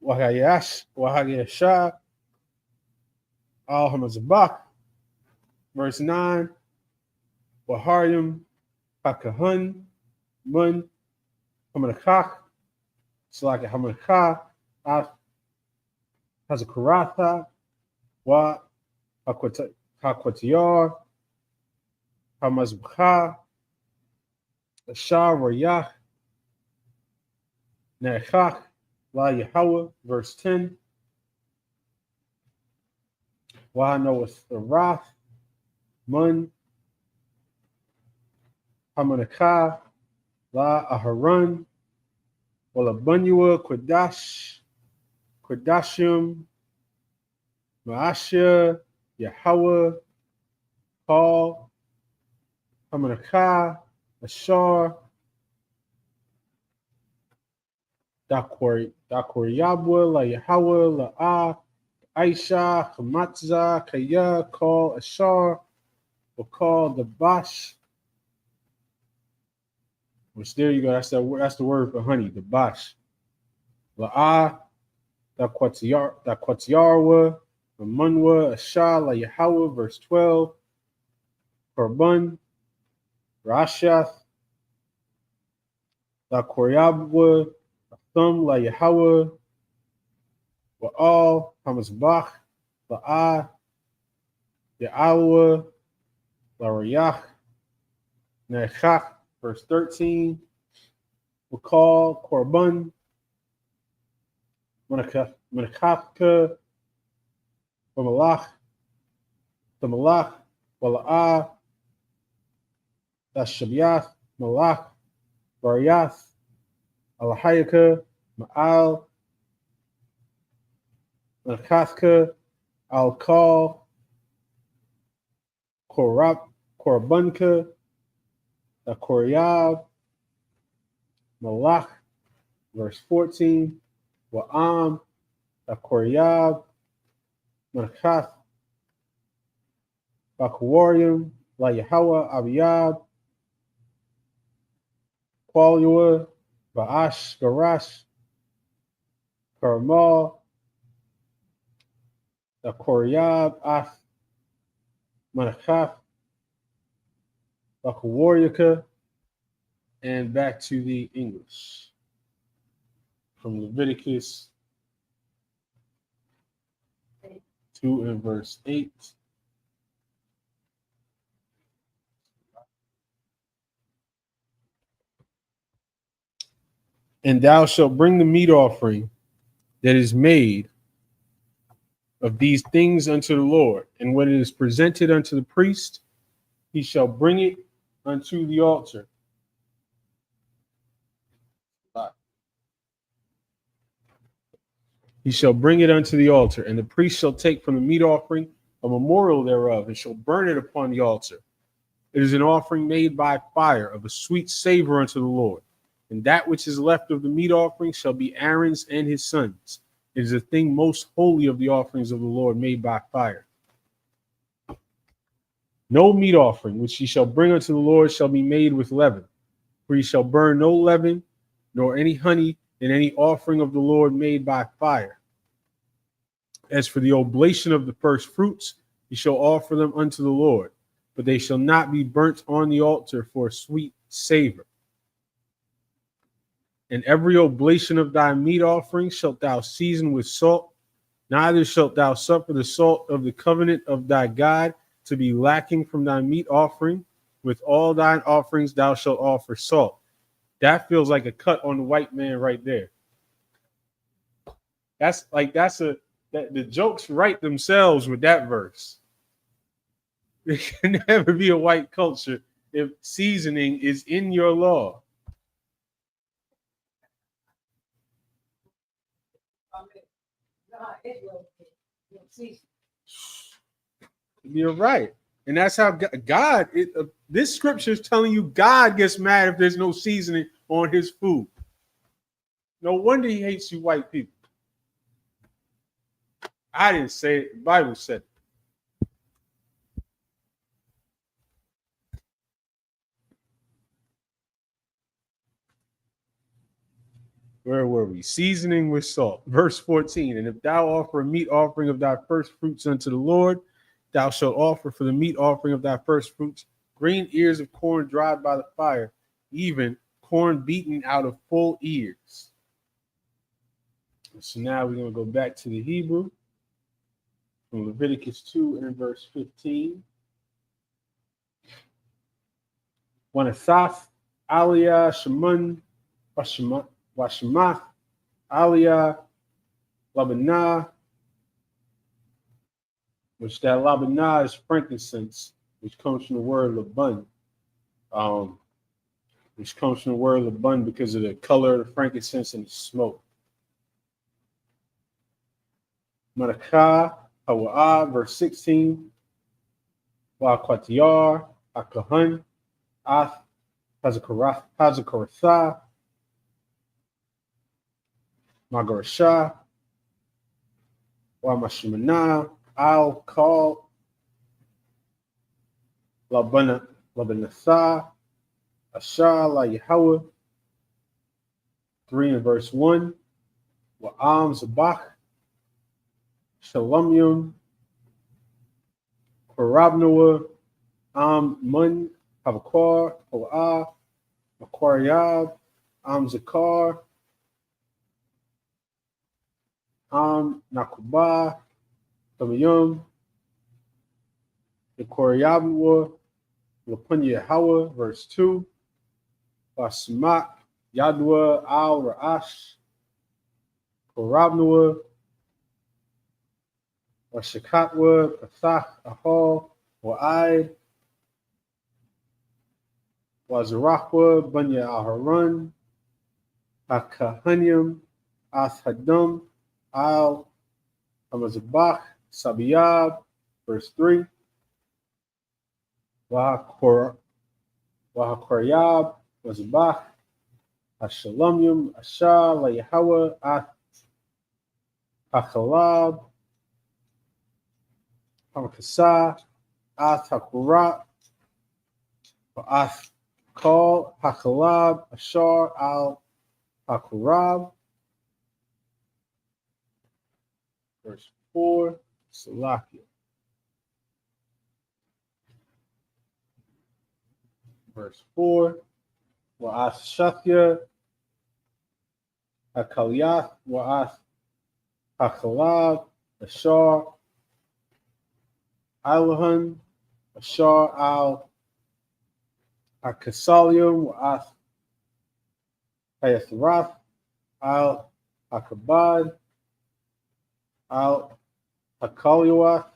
Wahayasha, Al Hamazabak. Verse 9. Waharyam, Hakahan, Mun, Hamanakah, Salaki Hamancha, Hazakuratha, Wa Hakwatiyar, Hamazbcha, Ashar Rayach, Nechach, La Yahweh, verse 10. Wa Noath Rath, Mun, Hamancha, La Aharon, Walabunua, Quadashim, Maasha, Yahweh, Paul, Hamancha, Ashar, Dakoryabwa, La Yahweh, La Aisha, Hamatza, Kaya, Call, Ashar, Wakal, the Bash. Which there you go. That's the word for honey, the Bash. La'ah, Dakwatiyarwa, Amunwa, Ashar, La Yahweh, verse 12. Korban, Rashath, Dakoryabwa, Thumb, La Yahweh, Wa'al, Hamazbach, La'ah, Ya'alwa, La Rayach, Nechach, verse 13. Wa'kal, Korban, Menachapka, Wamalach, the Malach, Wala'ah, Dashabiath, Malach, Variath, Alahayaka, Ma'al, Menachapka, Al-Kal, Korbanka, Koryab, Malach, verse 14. Wa'am, Koryab, Menachaf, Bakawarium, La Yahweh, Abiyab, Qualua, Ba'ash, Garash, Karamal, Koryab, Af, Menachaf, Bakawariaka, and back to the English. From Leviticus 2 and verse 8. And thou shalt bring the meat offering that is made of these things unto the Lord. And when it is presented unto the priest, he shall bring it unto the altar. He shall bring it unto the altar, and the priest shall take from the meat offering a memorial thereof, and shall burn it upon the altar. It is an offering made by fire, of a sweet savor unto the Lord. And that which is left of the meat offering shall be Aaron's and his sons. It is a thing most holy of the offerings of the Lord made by fire. No meat offering which ye shall bring unto the Lord shall be made with leaven, for ye shall burn no leaven, nor any honey in any offering of the Lord made by fire. As for the oblation of the first fruits, ye shall offer them unto the Lord, but they shall not be burnt on the altar for a sweet savor. And every oblation of thy meat offering shalt thou season with salt, neither shalt thou suffer the salt of the covenant of thy God to be lacking from thy meat offering. With all thine offerings thou shalt offer salt. That feels like a cut on the white man right there. The jokes write themselves with that verse. There can never be a white culture if seasoning is in your law. You're right. And that's how God, this scripture is telling you God gets mad if there's no seasoning on his food. No wonder he hates you white people. I didn't say it. The Bible said it. Where were we? Seasoning with salt. Verse 14. And if thou offer a meat offering of thy first fruits unto the Lord, thou shalt offer for the meat offering of thy first fruits green ears of corn dried by the fire, even corn beaten out of full ears. So now we're going to go back to the Hebrew from Leviticus 2 and verse 15. Wanasaf Aliyah Shaman Washamath Aliyah Labanah, which that Labanah is frankincense, which comes from the word Laban, which comes from the word Laban because of the color of the frankincense and the smoke. Marakah Hawa'ah, verse 16. Wa'akwatiyar Akahan Ath Hazakaratha Magarashah Wamashimana Al Kal Labanatha Asha La Yahweh. 3 and verse 1. Wa'am Zabach Shalom Yom Korabnoah Am Mun Havakar Hawa'ah Makwariyab Am Zakar Am Nakubah Tamayum Yakoriyabwa Lapunya Hawa, verse 2. Basmak Yadwa Al Ra'ash Korabnoah Washakatwa Pathach Ahal Wa'ai Wazarachwa Bunya Aharon Akahanyam Athadum Al Hamazabach Sabiyab, verse 3. Wahakoryab Wazabach Ashalamyum Asha La Yahweh Ath Hachalab Hamakasah Ath Hakurat Ath Kal Hachalab Ashar Al Hakurab, verse 4. Salakia. Verse 4. Wa'ath Shathya Hakalyath Wa'ath Hachalab Ashar Alahan Ashar Al Hakasalium Wa'ath Hayathrath Al Hakabad Al Hakalyath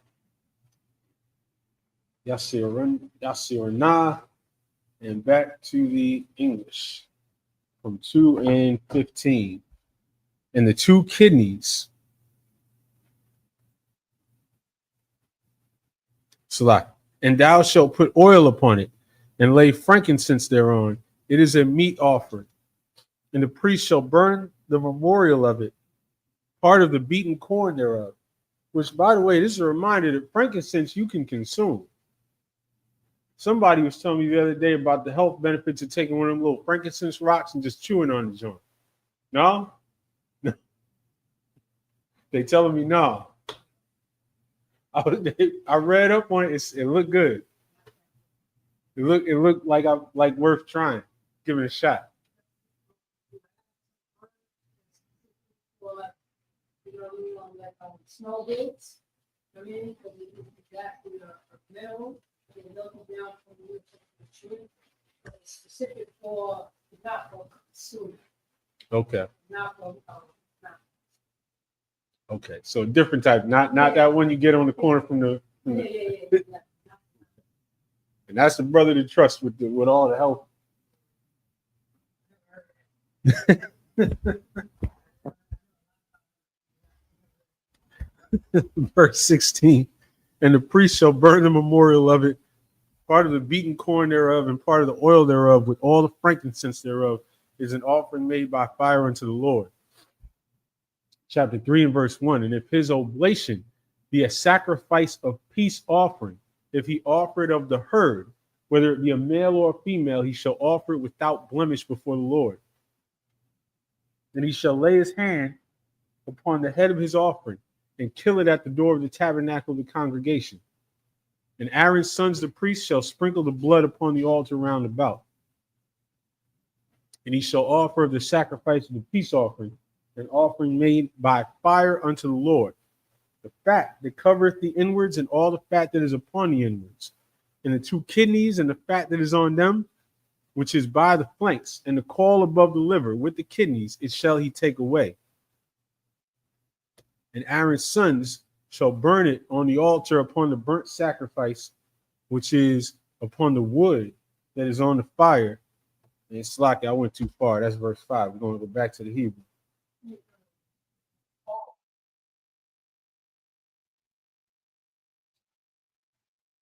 Yasirna, and back to the English from 2 and 15. And the 2 kidneys. Salah. And thou shalt put oil upon it, and lay frankincense thereon. It is a meat offering. And the priest shall burn the memorial of it, part of the beaten corn thereof. Which, by the way, this is a reminder that frankincense you can consume. Somebody was telling me the other day about the health benefits of taking one of them little frankincense rocks and just chewing on the joint. No? They telling me no. I read up on it. It looked good. It looked like worth trying. Give it a shot. Snow dates. I mean, because you got the metal, you can look down from the tree. It's specific for not for consumer. Okay. Not for Okay, so different type, not that one you get on the corner from the. Yeah. And that's the brother to trust with all the help. Verse 16, and the priest shall burn the memorial of it, part of the beaten corn thereof, and part of the oil thereof, with all the frankincense thereof, is an offering made by fire unto the Lord. Chapter 3 and verse 1. And if his oblation be a sacrifice of peace offering, if he offer it of the herd, whether it be a male or a female, he shall offer it without blemish before the Lord. And he shall lay his hand upon the head of his offering, and kill it at the door of the tabernacle of the congregation. And Aaron's sons, the priests, shall sprinkle the blood upon the altar round about. And he shall offer of the sacrifice of the peace offering an offering made by fire unto the Lord. The fat that covereth the inwards, and all the fat that is upon the inwards, and the two kidneys, and the fat that is on them, which is by the flanks, and the caul above the liver, with the kidneys, it shall he take away. And Aaron's sons shall burn it on the altar upon the burnt sacrifice, which is upon the wood that is on the fire. And it's like I went too far. That's verse 5. We're going to go back to the Hebrew.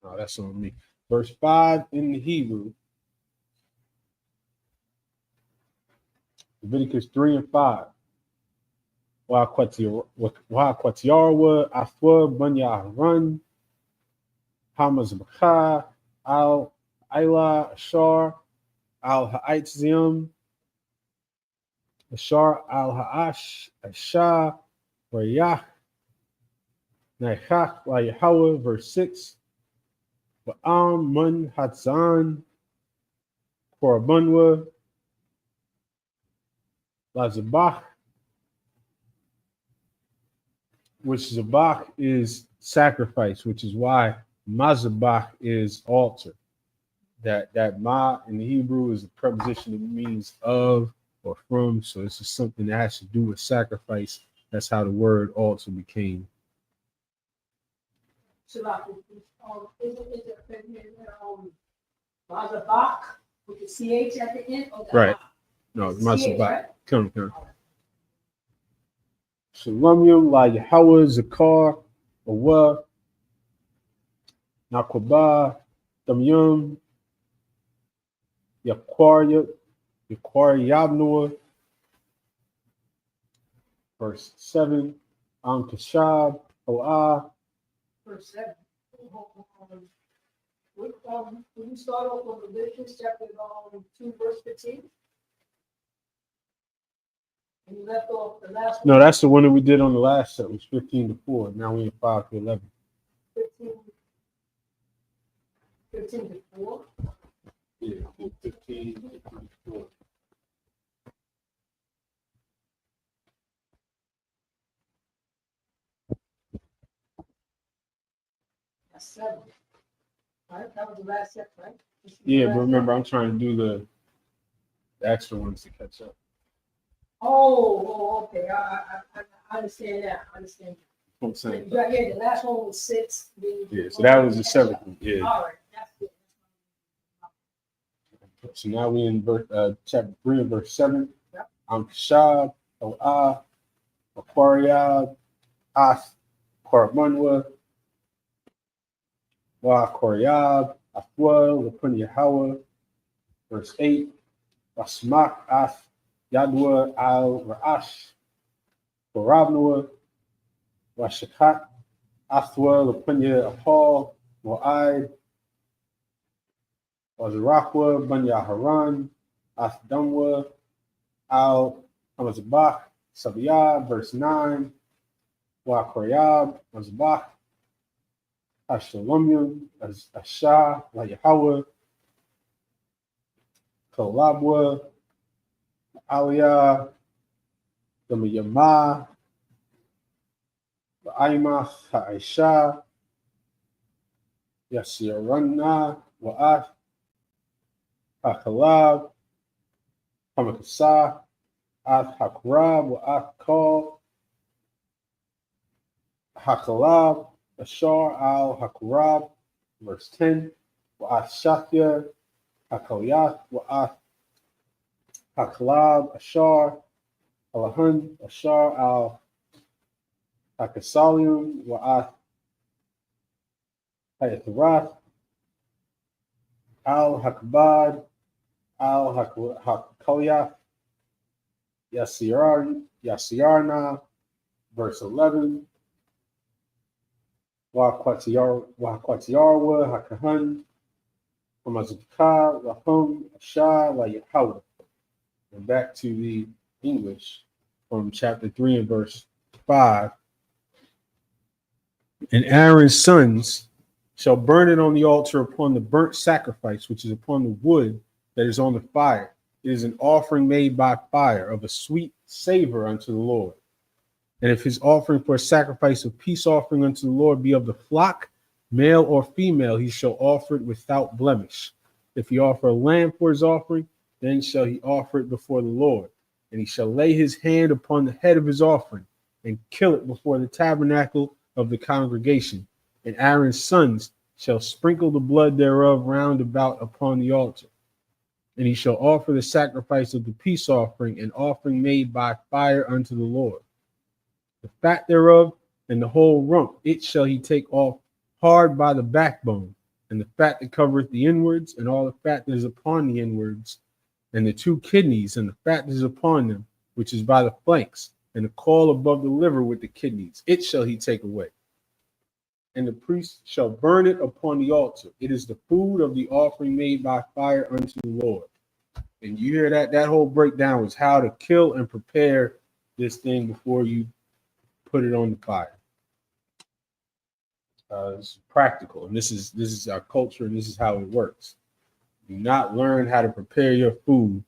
Oh, that's on me. Verse 5 in the Hebrew. Leviticus 3 and 5. Wa'akwatiarwa, Afwa, Banya Run, Hamazbaka, Al Ila, Ashar, Al Ha'aitzim, Ashar, Al Ha'ash, Ashah, Rayah, Naihach, La Yahweh, verse 6. Ba'am, Mun, Hatzan, Korabunwa, La Zabach, which Zabach is sacrifice, which is why Mazabach is altar. That ma in the Hebrew is a preposition that means of or from. So this is something that has to do with sacrifice. That's how the word altar became. So is it Mazabach with the CH at the end? Or the Right. No, Mazabach. Right? Come. Shalom, La Yahweh, Zakar, Awa, Nakwaba, Damyum, Yaquaria, Yabnoah, verse 7, Kashab, Oah. Verse 7. Will you start off with Leviticus chapter 2, verse 15? And you left off the last one. No, that's the one that we did on the last set. It was 15 to 4. Now we're in 5 to 11. 15 to 4. Yeah, 15 to 4. That's 7. Right? That was the last set, right? Yeah, but remember, I'm trying to do the extra ones to catch up. Oh, okay. I understand that. I understand. I'm saying. Yeah, the last one was 6. Yeah, so that was the 7th one. Yeah. All right, that's good. So now we're in chapter 3 and verse 7. Yep. Kashab, Oah, Aquariab, Ath, Korabunwa, Wa Koryab, Afwa, Lapun Yahweh, verse 8. Wasmak, Ath, Yadwa, Al Ra'ash, Korabnoah, Washakat, Athwa, Lapunya Ahal, Mo'ai, Wazarakwa, Banya Haran, Athdamwa, Al Hamazabach, Sabiyah, verse 9, Wa Koryab, Mazabach, Ashalomyum, Ashah, La Yahweh, Kolabwa, Aliyah, Damayama, Ba'imah, Ha'isha, Yasirana, Wa'at, Hakalab, Hamakasa, Ath Hakurab, Wa'at Kal, Hakalab, Ashar al Hakurab, verse 10, Wa'at Shakya, Hakalyat, Wa'at Hakalab, Ashar, Alahan, Ashar al Hakasalium, Wa'at Hayatarath, al Hakbad, al Hakalyat, Yasirna, verse 11, Wa'akwatiarwa, Hakahan, Hamazukah, Lahum, Ashah, La Yahweh. And back to the English from chapter 3 and verse 5. And Aaron's sons shall burn it on the altar upon the burnt sacrifice, which is upon the wood that is on the fire. It is an offering made by fire of a sweet savor unto the Lord. And if his offering for a sacrifice of peace offering unto the Lord be of the flock, male or female, he shall offer it without blemish. If he offer a lamb for his offering, then shall he offer it before the Lord. And he shall lay his hand upon the head of his offering and kill it before the tabernacle of the congregation. And Aaron's sons shall sprinkle the blood thereof round about upon the altar. And he shall offer the sacrifice of the peace offering, an offering made by fire unto the Lord. The fat thereof and the whole rump, it shall he take off hard by the backbone, and the fat that covereth the inwards, and all the fat that is upon the inwards, and the two kidneys, and the fat that is upon them, which is by the flanks, and the caul above the liver with the kidneys, it shall he take away. And the priest shall burn it upon the altar. It is the food of the offering made by fire unto the Lord. And you hear that? That whole breakdown was how to kill and prepare this thing before you put it on the fire. It's practical, and this is our culture, and this is how it works. Do not learn how to prepare your food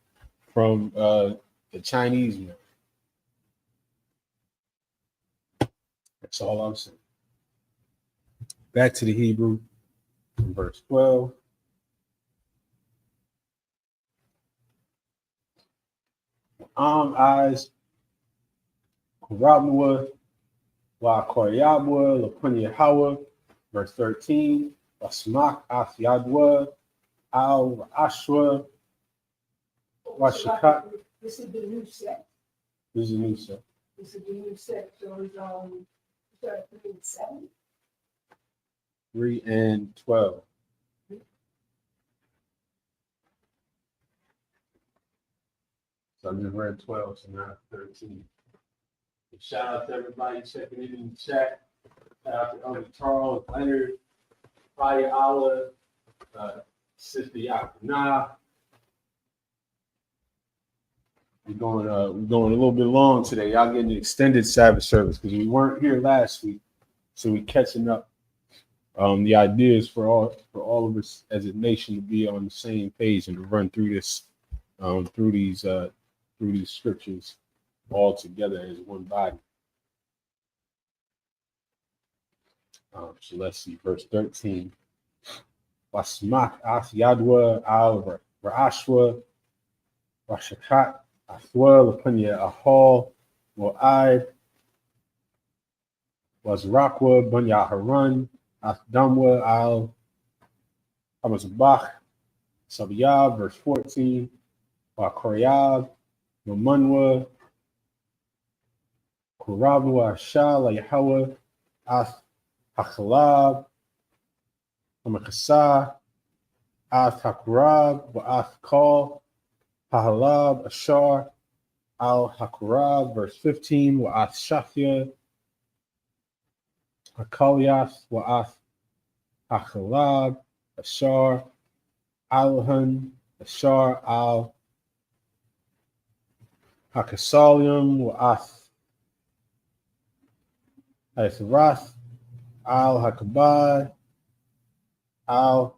from the Chinese man. That's all I'm saying. Back to the Hebrew, verse 12. Eyes, Korabua, Wa Koryabua, Lapunya Hawa, verse 13. Wasmak Afyadwa, Al Ashwa, Washakat. This is the new set. This is the new set. This is the new set. So it's 3 and 7. 3 and 12. So I just read 12, so now 13. Shout out to everybody checking in the chat. Shout out to Elder Charles, Leonard, Fire Allah, Sister Yakuna. We're going a little bit long today. Y'all getting the extended Sabbath service because we weren't here last week, so we're catching up. The idea is for all of us as a nation to be on the same page and to run through this, through these scriptures all together as one body. So let's see, verse 13. Wasmak Af Yadwa al Ra'ashwa Washakat Athwa Lapunya Ahal Wa'id Wasrakwa Bunya Haran Athdamwa al Hamazbach Sabiyah, verse 14. Koryab Mamunwa Korabua Shah Yahweh Ath Hachalab Hamakasa Ath Hakurab Wa'ath Kal Hahalab Ashar Al Hakurab, verse 15. Wa'ath Shafia Hakaliath Wa'ath Hachalab Ashar Alhan Ashar Al Hakasalium Wa'ath Athrath Al Hakabad Al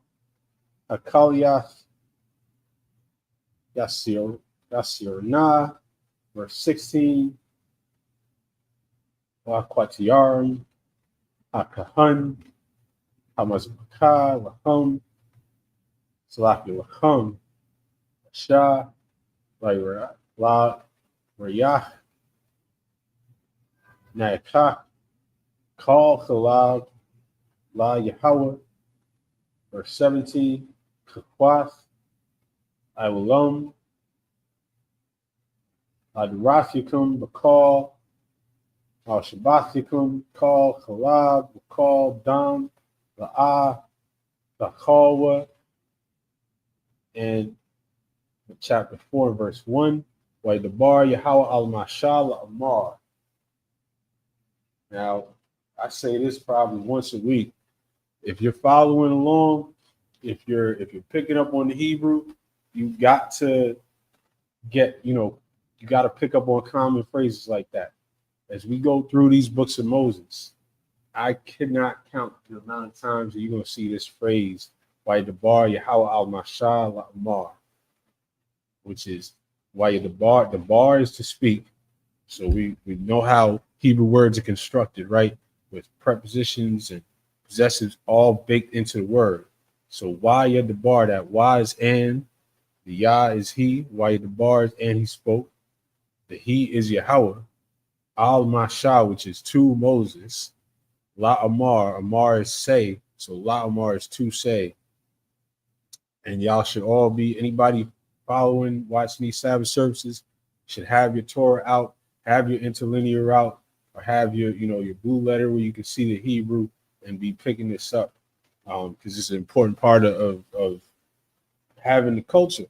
Hakaliath Yasir Na, verse 16. Wa'akwatiyarim Hakahan Hamazbaka Lahum Salaki Lahum Shah La Rayah Nayakak Kal Khalab La Yahweh, verse 17. Kakwath Iwalom Adrathikum Bakal Al Shabbathikum Kal Khalab Bakal Dam La'ah Bakalwa, and chapter 4, verse 1. Waidabar Yahweh al Mashal Amar. Now, I say this probably once a week. If you're following along, if you're picking up on the Hebrew, you got to you got to pick up on common phrases like that. As we go through these books of Moses, I cannot count the amount of times that you're going to see this phrase, Waidabar Yahweh al Mashal Amar. which is why the bar is to speak. So we know how Hebrew words are constructed, right? With prepositions and possessives all baked into the word. So why the bar, that why is and, the Yah is he, why the bar is and he spoke. The he is Yahweh. Al Mashah, which is to Moses. La Amar is say. So La Amar is to say. And y'all should all be, anybody following, watching these Sabbath services, should have your Torah out, have your interlinear out, or have your, your blue letter where you can see the Hebrew and be picking this up. Because it's an important part of having the culture.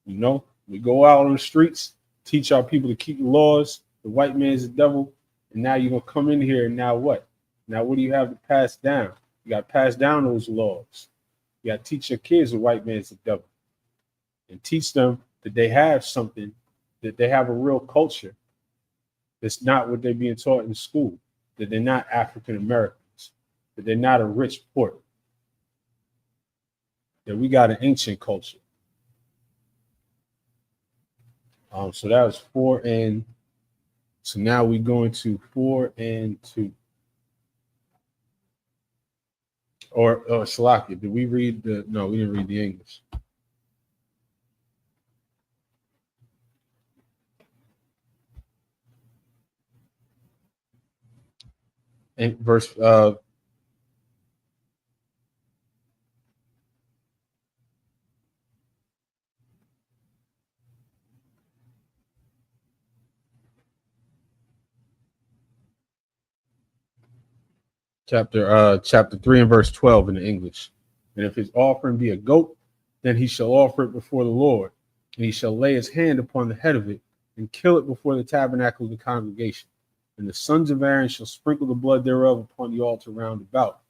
We go out on the streets, teach our people to keep the laws. The white man's the devil. And now you're going to come in here and now what? Now, what do you have to pass down? You got to pass down those laws. You got to teach your kids the white man's the devil. And teach them that they have something, that they have a real culture that's not what they're being taught in school, that they're not African Americans, that they're not a rich port, that we got an ancient culture. So that was 4 and so now we're going to 4 and 2. Or Shalaki, did we read no, we didn't read the English. And verse chapter 3 and verse 12 in the English. And if his offering be a goat, then he shall offer it before the Lord, and he shall lay his hand upon the head of it and kill it before the tabernacle of the congregation. And the sons of Aaron shall sprinkle the blood thereof upon the altar round about.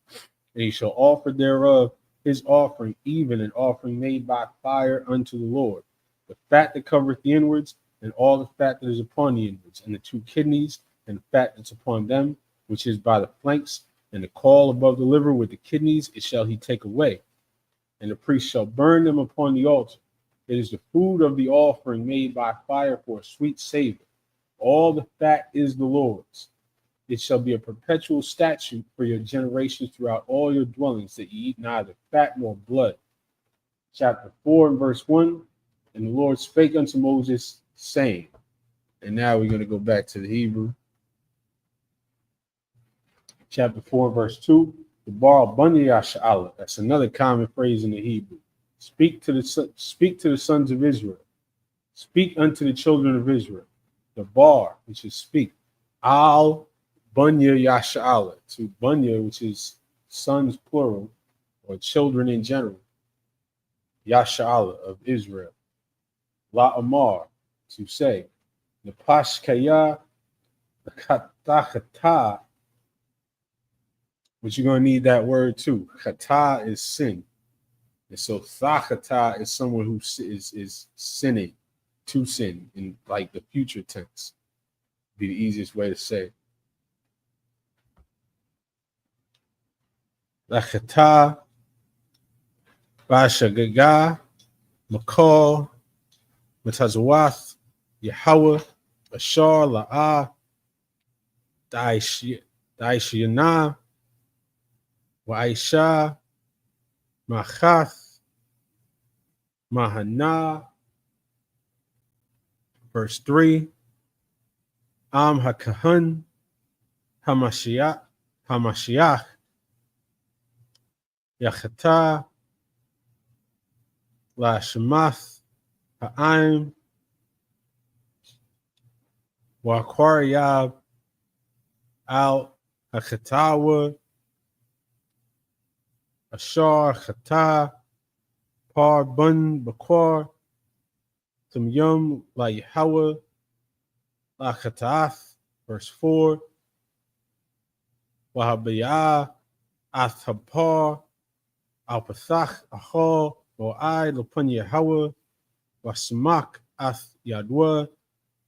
And he shall offer thereof his offering, even an offering made by fire unto the Lord. The fat that covereth the inwards, and all the fat that is upon the inwards, and the 2 kidneys, and the fat that's upon them, which is by the flanks, and the caul above the liver with the kidneys, it shall he take away. And the priest shall burn them upon the altar. It is the food of the offering made by fire for a sweet savor. All the fat is the Lord's. It shall be a perpetual statute for your generations throughout all your dwellings, that ye eat neither fat nor blood. Chapter 4 and verse 1. And the Lord spake unto Moses, saying, and now we're going to go back to the Hebrew. Chapter 4, verse 2. The bar bunya yasha'ala. That's another common phrase in the Hebrew. Speak to the sons of Israel. Speak unto the children of Israel. The bar, which is speak. Al bunya yasha'ala. To bunya, which is sons plural, or children in general. Yasha'ala of Israel. La Amar, to say. The pashkaya, the katachata. But you're going to need that word too. Chata is sin. And so thachata is someone who is sinning, to sin, in like the future tense. Be the easiest way to say it. Lachata, Bashagaga, Makal, Matazawath, Yahweh, Ashar, La'ah, Daishiyana, Wa'isha, Machath, Mahana. Verse 3. Am HaKahan, Hamashiach, Yachata, La Shemath, Ha'aim, Wa'akwariab, Al HaKatawa, Ashar Chata, Par Bun Bakwar, Tum Yum La Yahweh, La Chatath, verse 4. Wahabiyah, Athapar, Al Pathach, Ahal, Bo'ai, Lapun Yahweh, Wasmak, Ath Yadwa,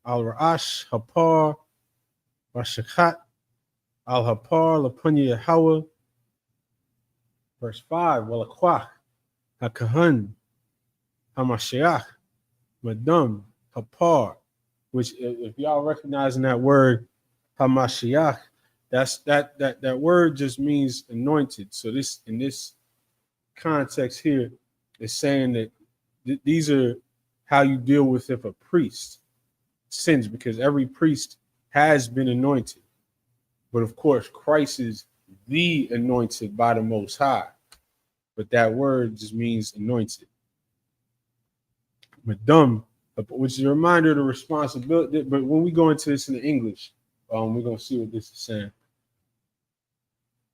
Al Ra'ash, Hapar, Washakat, Al Hapar, Lapun Yahweh. Verse 5, Walakwach, HaKahan, Hamashiach, Madam, Hapar, which if y'all recognizing that word Hamashiach, that word just means anointed. So this in this context here is saying that these are how you deal with if a priest sins, because every priest has been anointed. But of course, Christ is the anointed by the Most High. But that word just means anointed. Madam, which is a reminder of the responsibility. But when we go into this in the English, we're going to see what this is saying.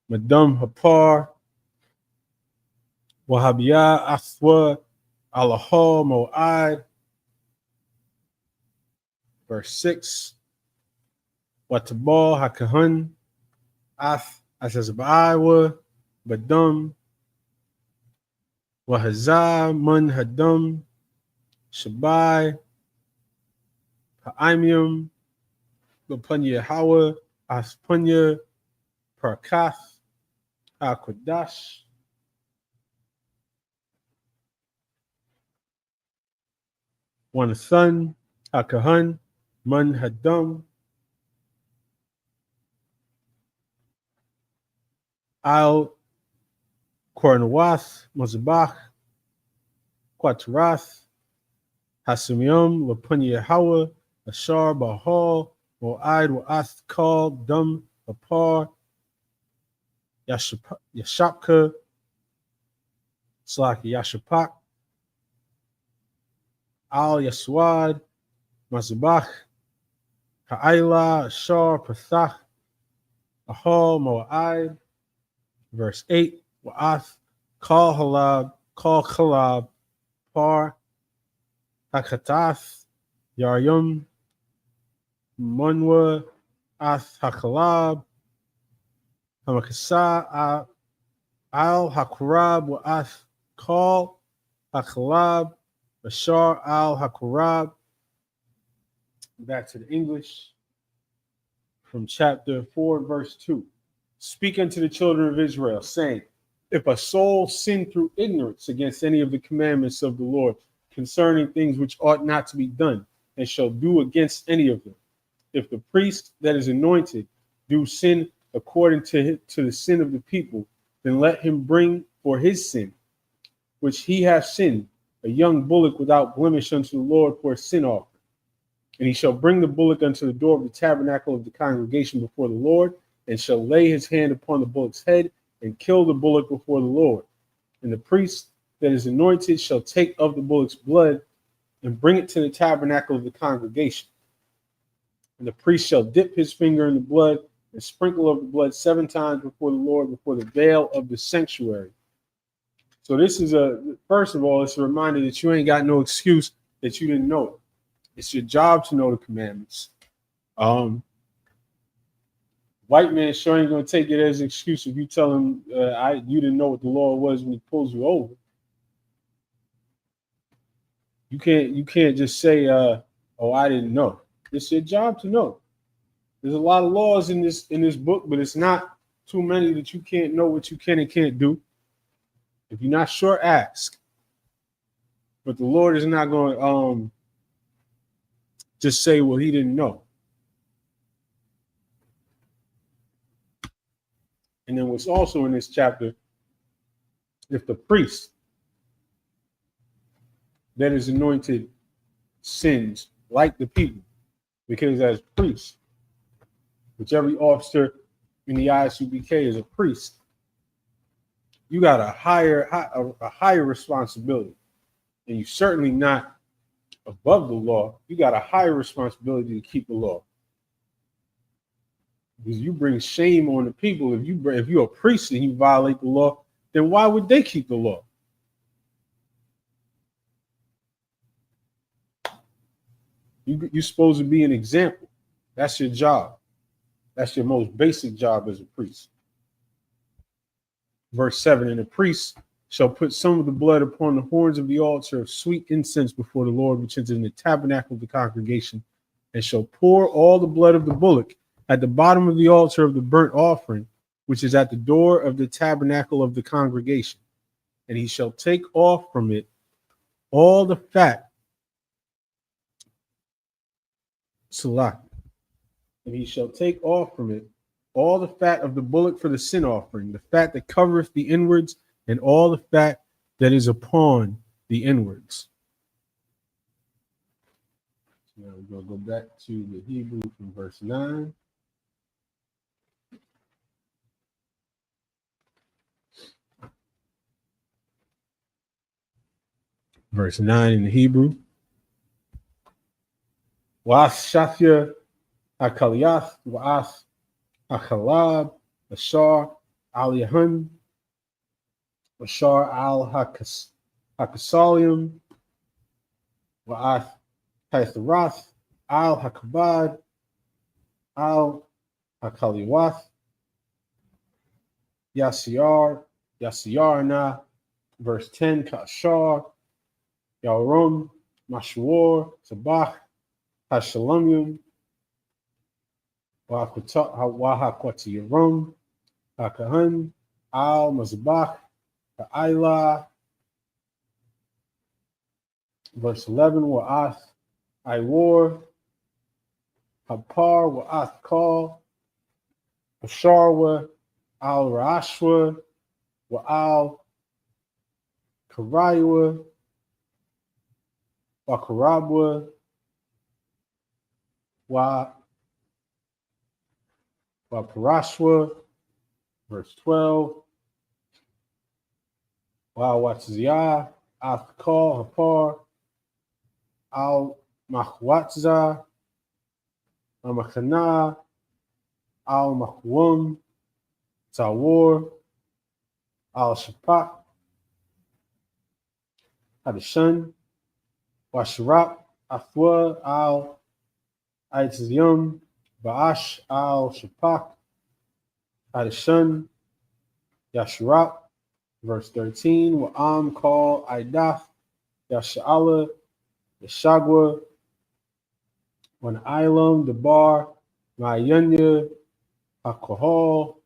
Madam Hapar, Wahabiyah, Aswa, Alahal, Mo'ad. Verse 6. Watabal, Hakahun, Ath, Asazba'awa, Badum, Wahazah, Mun Hadum, Shabai, Ha'imium, Lapunya Hawa, Aspunya, Parkath, Al-Qadash, one son, Hakahun, Mun Hadum, Al Kornawath, Mazabach, Quatrath, Hasimium, Lapunya Hawa, Ashar, Bahal, Mo'ad, Wa'ath, Kal, Dum, Apar, Yashapka, Slaki, Yashapak, Al Yaswad, Mazabach, Ha'ila, Ashar, Pathach, Ahal, Mo'ad. Verse 8, Wa'ath, Kal Halab, Kal Khalab, Par, Hakatath, Yaryum, Munwa, Ath Hakalab, Hamakasa, Al Hakurab, Wa'ath, Kal Hakalab, Bashar Al Hakurab. Back to the English from chapter 4, verse 2. Speak unto the children of Israel, saying, if a soul sin through ignorance against any of the commandments of the Lord concerning things which ought not to be done, and shall do against any of them, if the priest that is anointed do sin according to the sin of the people, then let him bring for his sin, which he hath sinned, a young bullock without blemish unto the Lord for a sin offering. And he shall bring the bullock unto the door of the tabernacle of the congregation before the Lord, and shall lay his hand upon the bullock's head, and kill the bullock before the Lord. And the priest that is anointed shall take of the bullock's blood, and bring it to the tabernacle of the congregation. And the priest shall dip his finger in the blood, and sprinkle of the blood 7 times before the Lord, before the veil of the sanctuary. So this is first of all, it's a reminder that you ain't got no excuse that you didn't know it. It's your job to know the commandments. White man sure ain't gonna take it as an excuse if you tell him you didn't know what the law was when he pulls you over. You can't just say oh, I didn't know. It's your job to know. There's a lot of laws in this book, but it's not too many that you can't know what you can and can't do. If you're not sure, ask. But the Lord is not going to just say, well, he didn't know. And then what's also in this chapter, if the priest that is anointed sins like the people, because as priests, which every officer in the ISUPK is a priest, you got a higher responsibility, and you're certainly not above the law. You got a higher responsibility to keep the law, because you bring shame on the people. If you're a priest and you violate the law, then why would they keep the law? You're supposed to be an example. That's your job. That's your most basic job as a priest. Verse 7, and the priest shall put some of the blood upon the horns of the altar of sweet incense before the Lord, which is in the tabernacle of the congregation, and shall pour all the blood of the bullock at the bottom of the altar of the burnt offering, which is at the door of the tabernacle of the congregation. And he shall take off from it all the fat Salak. And he shall take off from it all the fat of the bullock for the sin offering, the fat that covereth the inwards, and all the fat that is upon the inwards. So now we're going to go back to the Hebrew from verse 9. Verse 9 in the Hebrew. Wa'as shafya hakaliyah, wa'as hakalab, ashar al yahun, ashar al hakasalium, wa'as haitharath, al hakabad, al hakaliwath, yasiyarna, verse 10, kashar, yarum, mashwar, sabach, hashalamyum, wahakwati yarum, hakahan, al mazbach, ha'ila, verse 11, wa'ath, iwar, hapar, wa'ath kal, Asharwa, al Rashwa, wa al Karaywa, wa Karabwa, wa Parashwa, verse 12, wa Watzia, Athkal, Hapar, al Mahwatza, Amachana, al Mahwum, Tawar, al Shapak, Hadashan, Washarap, Afwa, al Aitziyum, Ba'ash, al Shapak, Hadashan, Yasharap, verse 13, Wa'am call Aidath, Yasha'ala, Yashagwa, Wan Ilam, Debar, Ma'ayanya, Alcohol,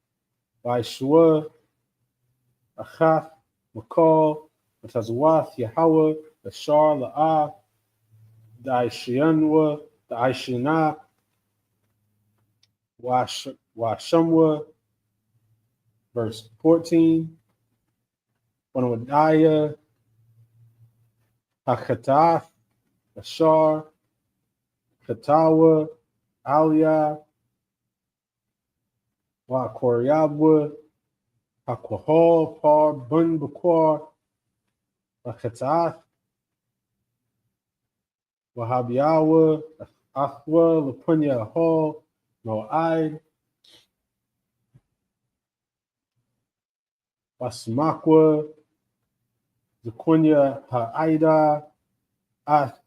Vaishua, Achath, Makal, Matazawath, Yahweh, Bashar, La'ah, Daishianwa, Daishina, Washamwa, verse 14, Wanwadaya, Hakatath, Bashar, Katawa, Aliyah, Wa Koryabwa, Hakwahol, Par, Bun Bakwar, Wakatath, Wahabiyawa, Athwa, Lapunya Hall, Mo'aid, Wasmakwa, Zakunya Ha'aida, Ath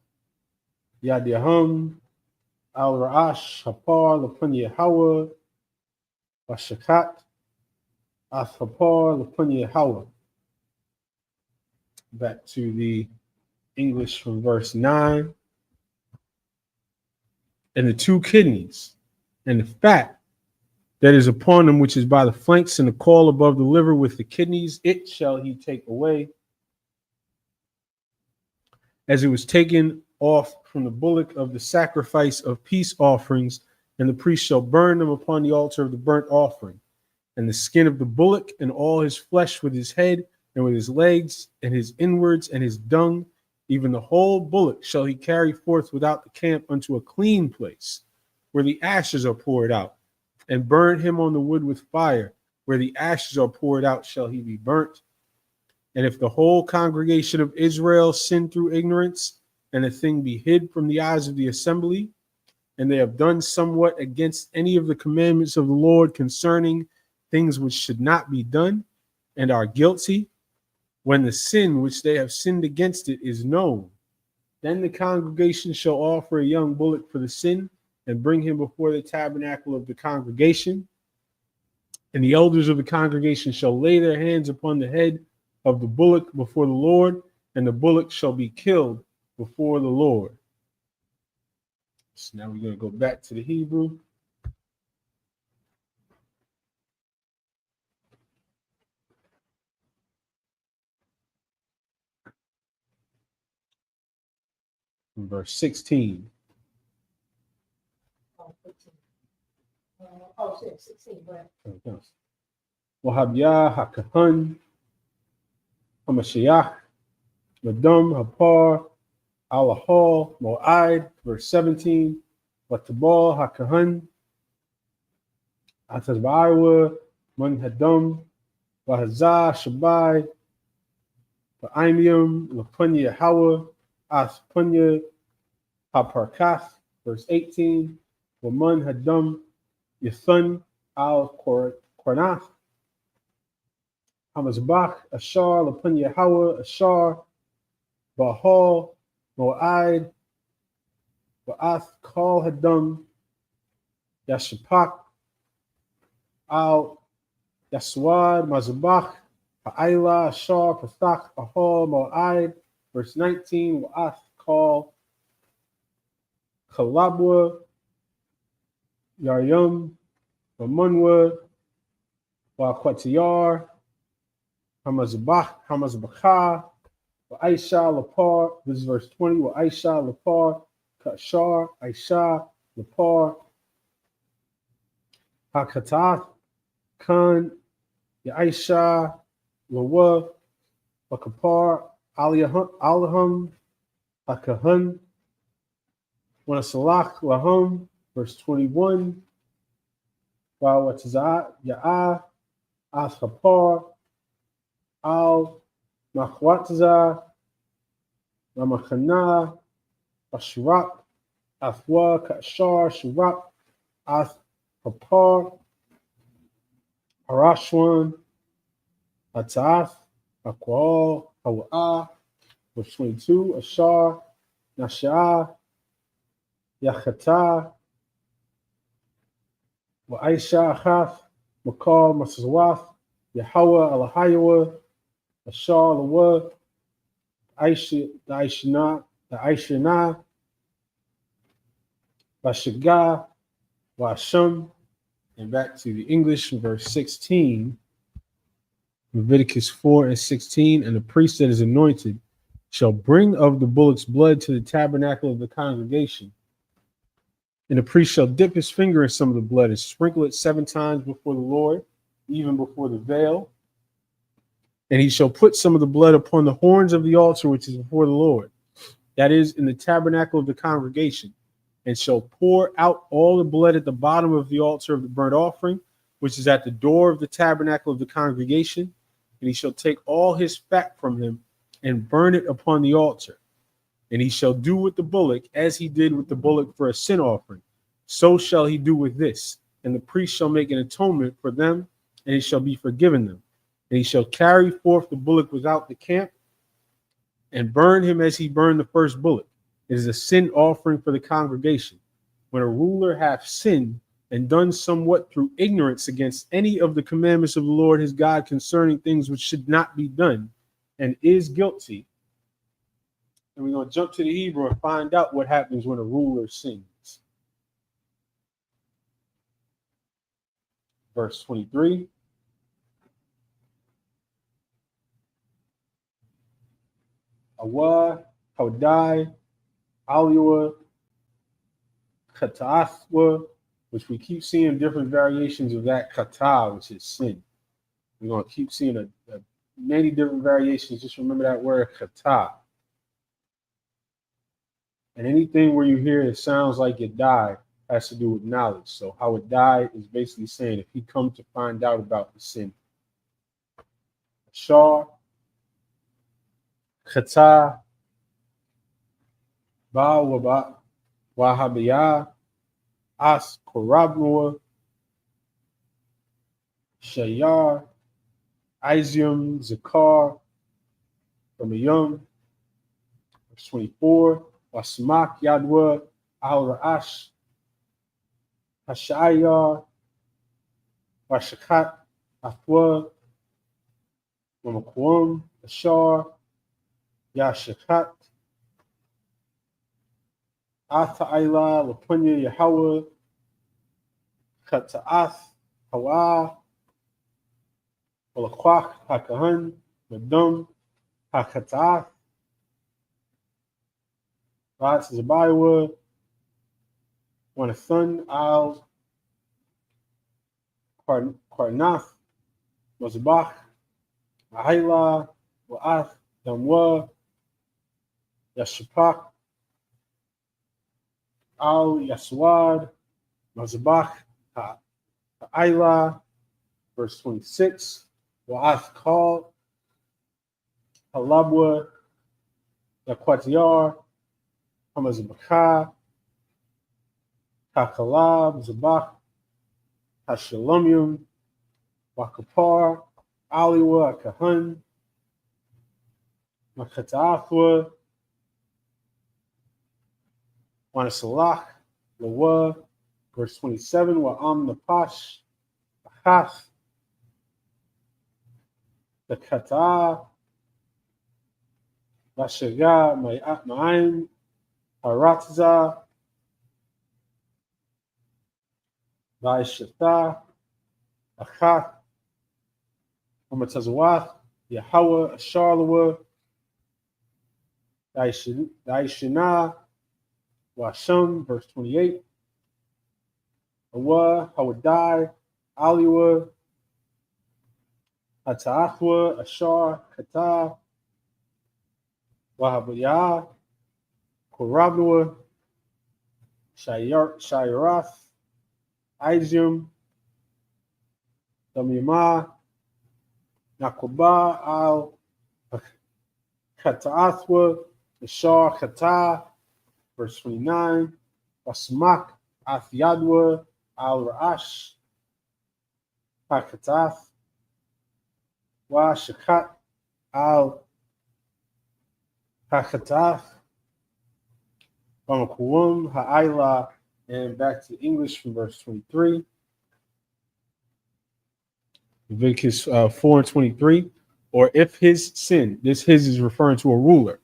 Yadihum, Al Ra'ash, Hapar, Lapunya Hawa, Washakat, Athapar, Lapunya Hawa. Back to the English from verse 9. And the two kidneys, and the fat that is upon them, which is by the flanks and the caul above the liver with the kidneys, it shall he take away, as it was taken off from the bullock of the sacrifice of peace offerings, and the priest shall burn them upon the altar of the burnt offering. And the skin of the bullock and all his flesh with his head and with his legs and his inwards and his dung, even the whole bullock shall he carry forth without the camp unto a clean place, where the ashes are poured out, and burn him on the wood with fire. Where the ashes are poured out shall he be burnt. And if the whole congregation of Israel sin through ignorance, and a thing be hid from the eyes of the assembly, and they have done somewhat against any of the commandments of the Lord concerning things which should not be done, and are guilty, when the sin which they have sinned against it is known, then the congregation shall offer a young bullock for the sin, and bring him before the tabernacle of the congregation. And the elders of the congregation shall lay their hands upon the head of the bullock before the Lord, and the bullock shall be killed before the Lord. So now we're going to go back to the Hebrew. In verse 16. Oh, 16, right. Wahabiyah, Hakahan, Hamashiach, Madum, Hapar, Alahal, Mo'aid, verse 17, Watabal, Hakahan, Atazbaiwa, Munhadum, Wahazah, Shabai, Ba'imium, Lapunya Hawa, Aspunya, Haparkath, verse 18, Wamun Hadum, Yathun, Al Kornath, Hamazbach, Ashar, Lapunya Hawa, Ashar, Bahal, Mo'aid, Ba'ath, Kal Hadum, Yashapak, Al Yaswad, Mazabach, Ha'ila, Ashar, Pathach, Ahal, Mo'aid, verse 19, Wa'ath, Kal, Kalabwa, Yaryum, Ramunwa, Wa'akwatiyar, Hamazbachah, Wa'aisha, Lapar, this is verse 20, Wa'aisha, Lapar, Kashar, Aisha, Lapar, Hakatath, Khan, Ya'aisha, Lawa, Wakapar, Alahum, Hakahan, Wanasalach, Lahum, verse 21, Wa'atzah, Ya'ah, Ashapar, Al Machwatza, Ramachana, Ashurap, Afwa, Kashar, Shurap, Ath Hapar, Harashwan, Atath, Akwal, Hawa'ah, verse 22, Ashar, Nasha'ah, Yachata, Wa'aisha, Achaf, Makal, Masazwath, Yahweh, Alahayawa, Ashar, Lawa, Aisha, the Aishana, Vashaga, Washum, and back to the English in verse 16, Leviticus 4 and 16, and the priest that is anointed shall bring of the bullock's blood to the tabernacle of the congregation. And the priest shall dip his finger in some of the blood and sprinkle it 7 times before the Lord, even before the veil. And he shall put some of the blood upon the horns of the altar which is before the Lord, that is, in the tabernacle of the congregation, and shall pour out all the blood at the bottom of the altar of the burnt offering, which is at the door of the tabernacle of the congregation. And he shall take all his fat from him and burn it upon the altar. And he shall do with the bullock as he did with the bullock for a sin offering. So shall he do with this. And the priest shall make an atonement for them, and it shall be forgiven them. And he shall carry forth the bullock without the camp and burn him as he burned the first bullock. It is a sin offering for the congregation. When a ruler hath sinned and done somewhat through ignorance against any of the commandments of the Lord his God concerning things which should not be done, and is guilty. And we're going to jump to the Hebrew and find out what happens when a ruler sins. Verse 23. Awa, Haudai, Aliwa, Katathwa, which we keep seeing different variations of that kata, which is sin. We're going to keep seeing many different variations. Just remember that word kata. And anything where you hear it sounds like it died has to do with knowledge. So how it died is basically saying if he come to find out about the sin. Shar, Kata, Ba Waba, Wahabiyah, As Korabnoa, Shayar, Izium, Zakar, Ramayum, verse 24, Wasmak Yadwa, Al Ra'ash, Hashayar, Washakat, Afwa, Wamakwam, Ashar, Yashakat, Atha'ila, Lapunya, Yahweh, Kata'ath, Hawa, Walakwach, Hakahan, Madum, Hakata'ath, Rats Zabaywa, Wanathun, Al, Karnath, Mazbach, Ahila, Wa'ath, Damwa, Yashapak, Al Yaswad, Mazbach, Ha'ila, verse 26, Wa'ath Kal, Halabwa, Yaquatiar, Hamazbaka, Kakalab, Zabak, Hashalomyum, Wakapar, Aliwa, Kahan, Makataafwa, Wanasalach, Lawa, verse 27, Wa'am Napash, Achath, the Kata, Lashaga, Ma'aim, Haratza, Vaishata, Achat, Amatazwath, Yahweh, Asharlawa, Daishina, Washam, verse 28, Awa, Hawadai, Aliwa, Ata'athwa, Ashar, Kata, Wahabiyah, Korabnua, Shayarath, Izum, Damima, Nakoba, Al Kataathwa, Ashar, Kata, verse 29, Wasmak, Athiadwa, Al Ra'ash, Hakatath, Wa Shakat, Al Hakatath, Bamakuum, Ha'ila, and back to English from verse 23. Leviticus 4 and 23. Or if his sin, this his is referring to a ruler,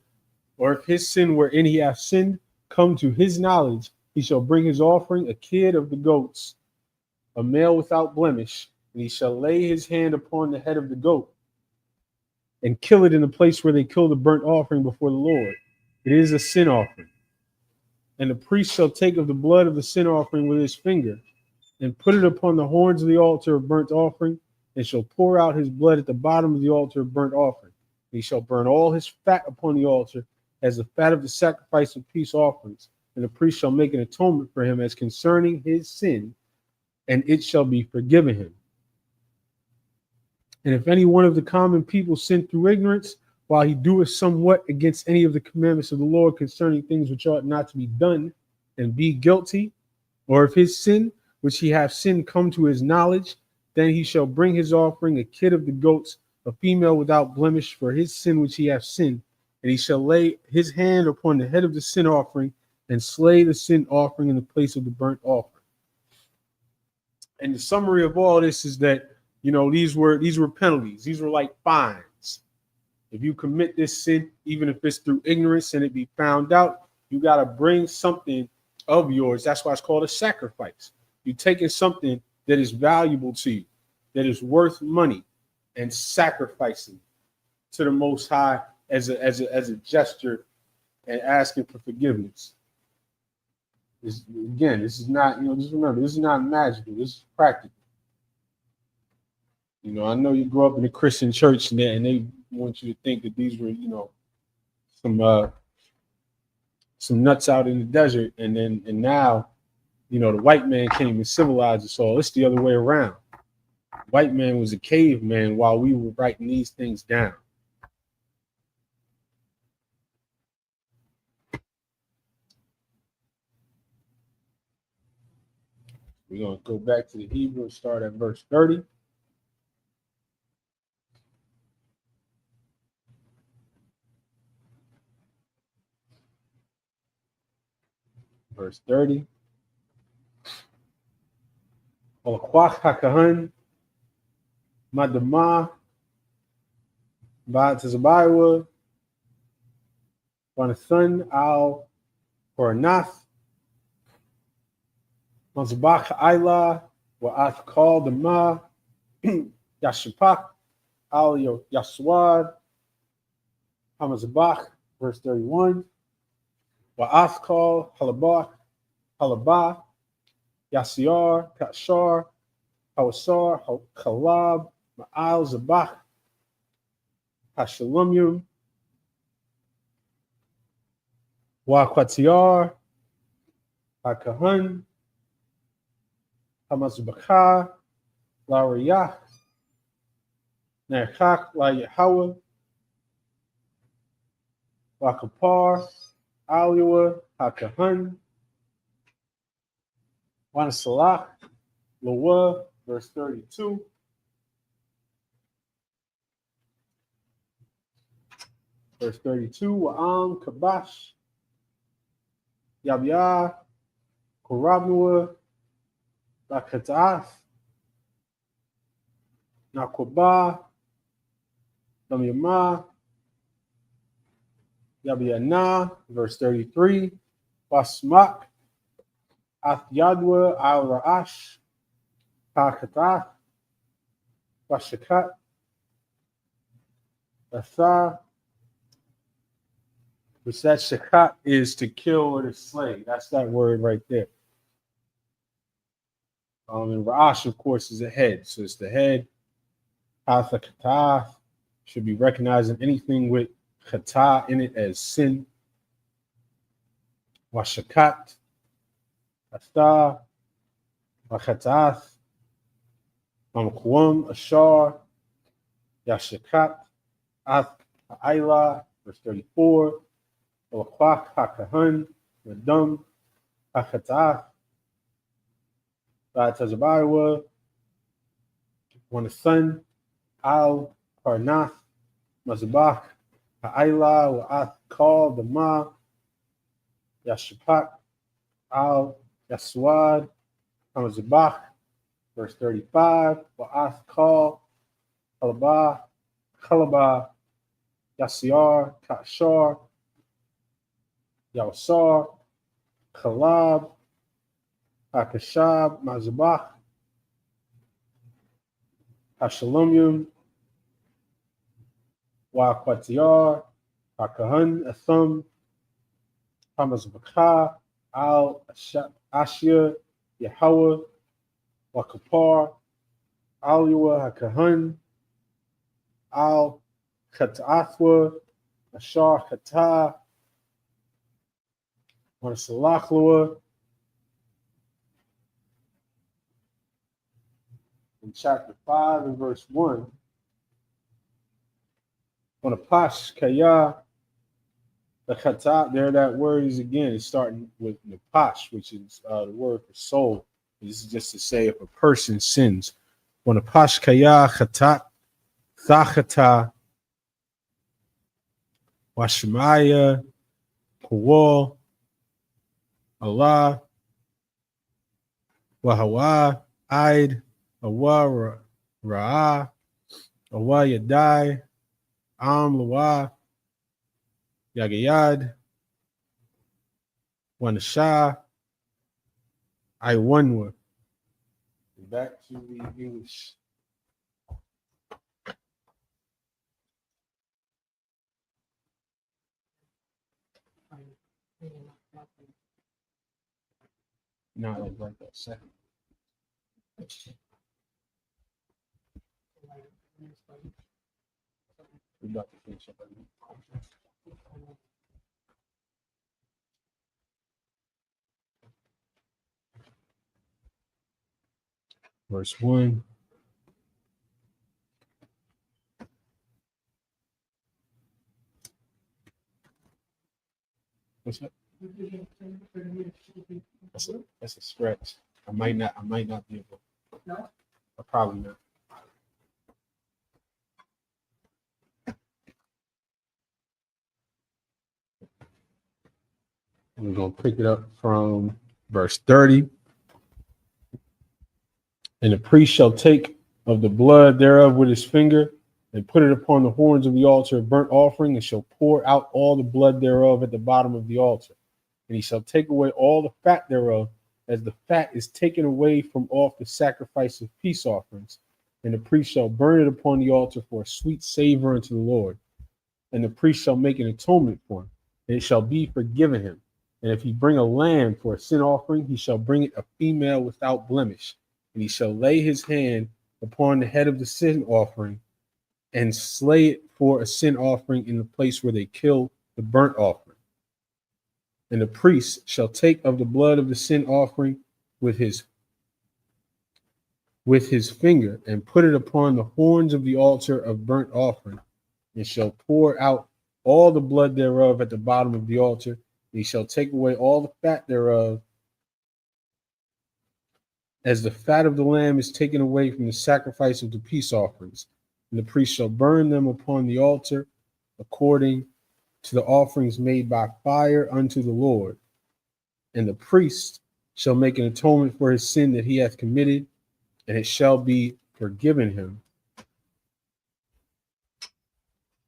or if his sin wherein he hath sinned come to his knowledge, he shall bring his offering, a kid of the goats, a male without blemish, and he shall lay his hand upon the head of the goat and kill it in the place where they kill the burnt offering before the Lord. It is a sin offering. And the priest shall take of the blood of the sin offering with his finger and put it upon the horns of the altar of burnt offering, and shall pour out his blood at the bottom of the altar of burnt offering. And he shall burn all his fat upon the altar as the fat of the sacrifice of peace offerings. And the priest shall make an atonement for him as concerning his sin, and it shall be forgiven him. And if any one of the common people sin through ignorance, while he doeth somewhat against any of the commandments of the Lord concerning things which ought not to be done, and be guilty, or if his sin which he hath sinned come to his knowledge, then he shall bring his offering, a kid of the goats, a female without blemish, for his sin which he hath sinned, and he shall lay his hand upon the head of the sin offering, and slay the sin offering in the place of the burnt offering. And the summary of all this is that, these were penalties. These were like fines. If you commit this sin, even if it's through ignorance and it be found out, you got to bring something of yours. That's why it's called a sacrifice. You're taking something that is valuable to you, that is worth money, and sacrificing to the Most High as a gesture and asking for forgiveness. This is not, just remember, this is not magical. This is practical. I know you grew up in a Christian church and they want you to think that these were, some nuts out in the desert, and now, the white man came and civilized us all. It's the other way around. White man was a caveman while we were writing these things down. We're going to go back to the Hebrew and start at verse 30. Verse 30. Olakwach hakahan madama ba'tazabaywa Vanathan al Hornath Mazbach Ila Wa'ath Kal Dama Yashapak al Yaswad Hamazbach, verse 31. Wa'ath Kal Halabah Yasiar Kashar Hawasar, Kalab, Ma'al, Zabach, Hashalumyum, Waqatiar, Hakahan, Hamazubakah, Lariyah, Nerchak, La Yahweh, Wakapar, Aliwa, Hakahan, Wanasalach, Lawa, verse 32. Verse 32, Wa'am, Kabash, Yabiyah, Korabnua, Lakata'ath, Nakwabah, Lamyamah, Yabiyana, verse 33, Basmak, Athyadwa, Al Ra'ash, Pakatath, Bashakat, Atha, which that shakat is to kill or to slay. That's that word right there. And Ra'ash, of course, is a head. So it's the head. Hatha Katath should be recognizing anything with Kata in it as sin. Washakat, Atha, Wakatath, Mamkwam, Ashar, Yashakat, Ath, Aila, verse 34. Olakwak, Hakahan, Nadum, Hakatath, Tazabawa, one the son, Al, Parnath, Mazabach, Ha'ila, Wa'ath, Kal, Dama, Yashapak, Al, Yaswad, Hamazabach, verse 35, Wa'ath, Kal, Kalabah, Yasiar, Kashar, Yawsar, Kalab, Hakashab, Mazabach, Hashalomyum, Waqatiar, Hakahan, Athum, Hamazabakah, Al Ashia, Yahweh, Wakapar, Aliwa, Hakahan, Al Khataathwa, Ashar Khatah, Wanasalachlua. In chapter 5 and verse 1, on a pash kaya, the khatat, there that word is again, it's starting with the pash, which is the word for soul. This is just to say if a person sins. On a pash kaya, khatat, thachata, washmaya, kawal, Allah, Wahawa, Aid, Awa, Ra'ah, Awa Yadai, Am Lawa, Yagayad, Wanashah, Iwanwa. Back to the English. Not like right that second. We're about to finish up. Verse 1. What's that? That's a stretch. I might not be able. No? Probably not. And we're going to pick it up from verse 30. And the priest shall take of the blood thereof with his finger and put it upon the horns of the altar of burnt offering, and shall pour out all the blood thereof at the bottom of the altar. And he shall take away all the fat thereof, as the fat is taken away from off the sacrifice of peace offerings. And the priest shall burn it upon the altar for a sweet savor unto the Lord. And the priest shall make an atonement for him, and it shall be forgiven him. And if he bring a lamb for a sin offering, he shall bring it a female without blemish. and he shall lay his hand upon the head of the sin offering and slay it for a sin offering in the place where they kill the burnt offering. And the priest shall take of the blood of the sin offering with his finger and put it upon the horns of the altar of burnt offering, and shall pour out all the blood thereof at the bottom of the altar. And he shall take away all the fat thereof, as the fat of the lamb is taken away from the sacrifice of the peace offerings. And the priest shall burn them upon the altar according to the offerings made by fire unto the Lord. And the priest shall make an atonement for his sin that he hath committed, and it shall be forgiven him.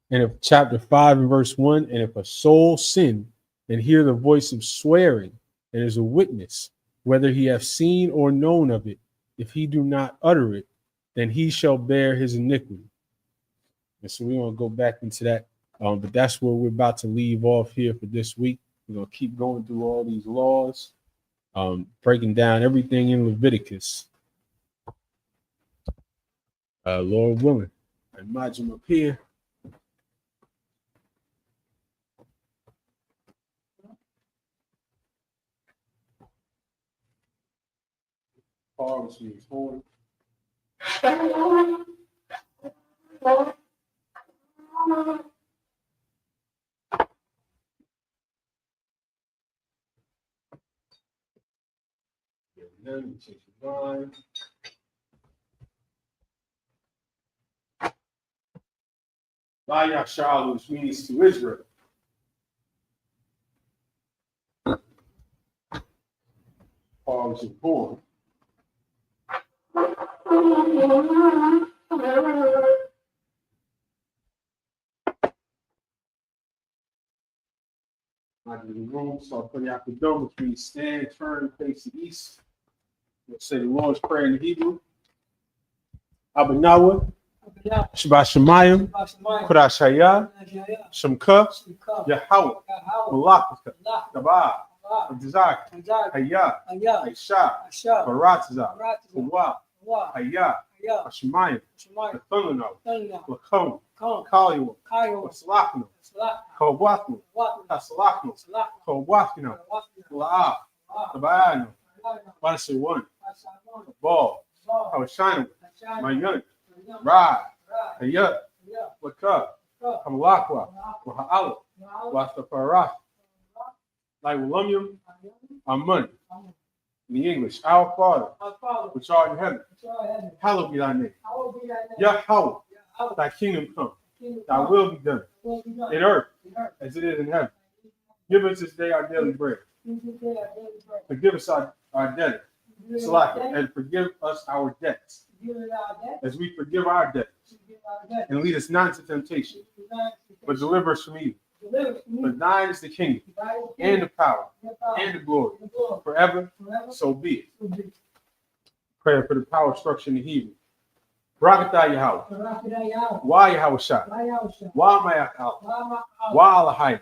And if chapter 5 and verse 1, and if a soul sin and hear the voice of swearing, and is a witness, whether he have seen or known of it, if he do not utter it, then he shall bear his iniquity. And so we want to go back into that, but that's where we're about to leave off here for this week. We're going to keep going through all these laws, breaking down everything in Leviticus. Lord willing, I imagine up here. Harvest means holy. Then we take the line. Vayashal, which means to Israel. Paul was born. I do the room, so I'll put it out the door, which means stand, turn, face the east. Let's say the Lord's Prayer in Hebrew. Abanawa, Shabbat Shemayim, Kodash Hayah, Shemka, Yahweh, Malakaka, Tabah, Abdizak, Hayah, Aisha, Baratza, Hawa, Hayah, Shemayim, Thunano, Lakom, Kaliwa, Salakno, Kobwatno, Tasalakno, Kobwatno, La'ah, Tabayano, Wanasi one, Ball, Hawashino, Mayun, Ra, Hayat, Waka, Kamalakwa, Waha'ala, Wastaparah, like William, Amun. In the English, our Father, which art in heaven, hallowed be thy name. Yahweh, thy kingdom come, thy will be done, in earth as it is in heaven. Give us this day our daily bread. Forgive us our debt, and forgive us our debts, as we forgive our debtors. And lead us not into temptation, but deliver us from evil. For thine is the kingdom, and the power, and the glory, forever, so be it. Prayer for the power structure in the Hebrew. Barakatah Yahweh. Why Yahweh Shai? Why Mayakal? Why Alahai?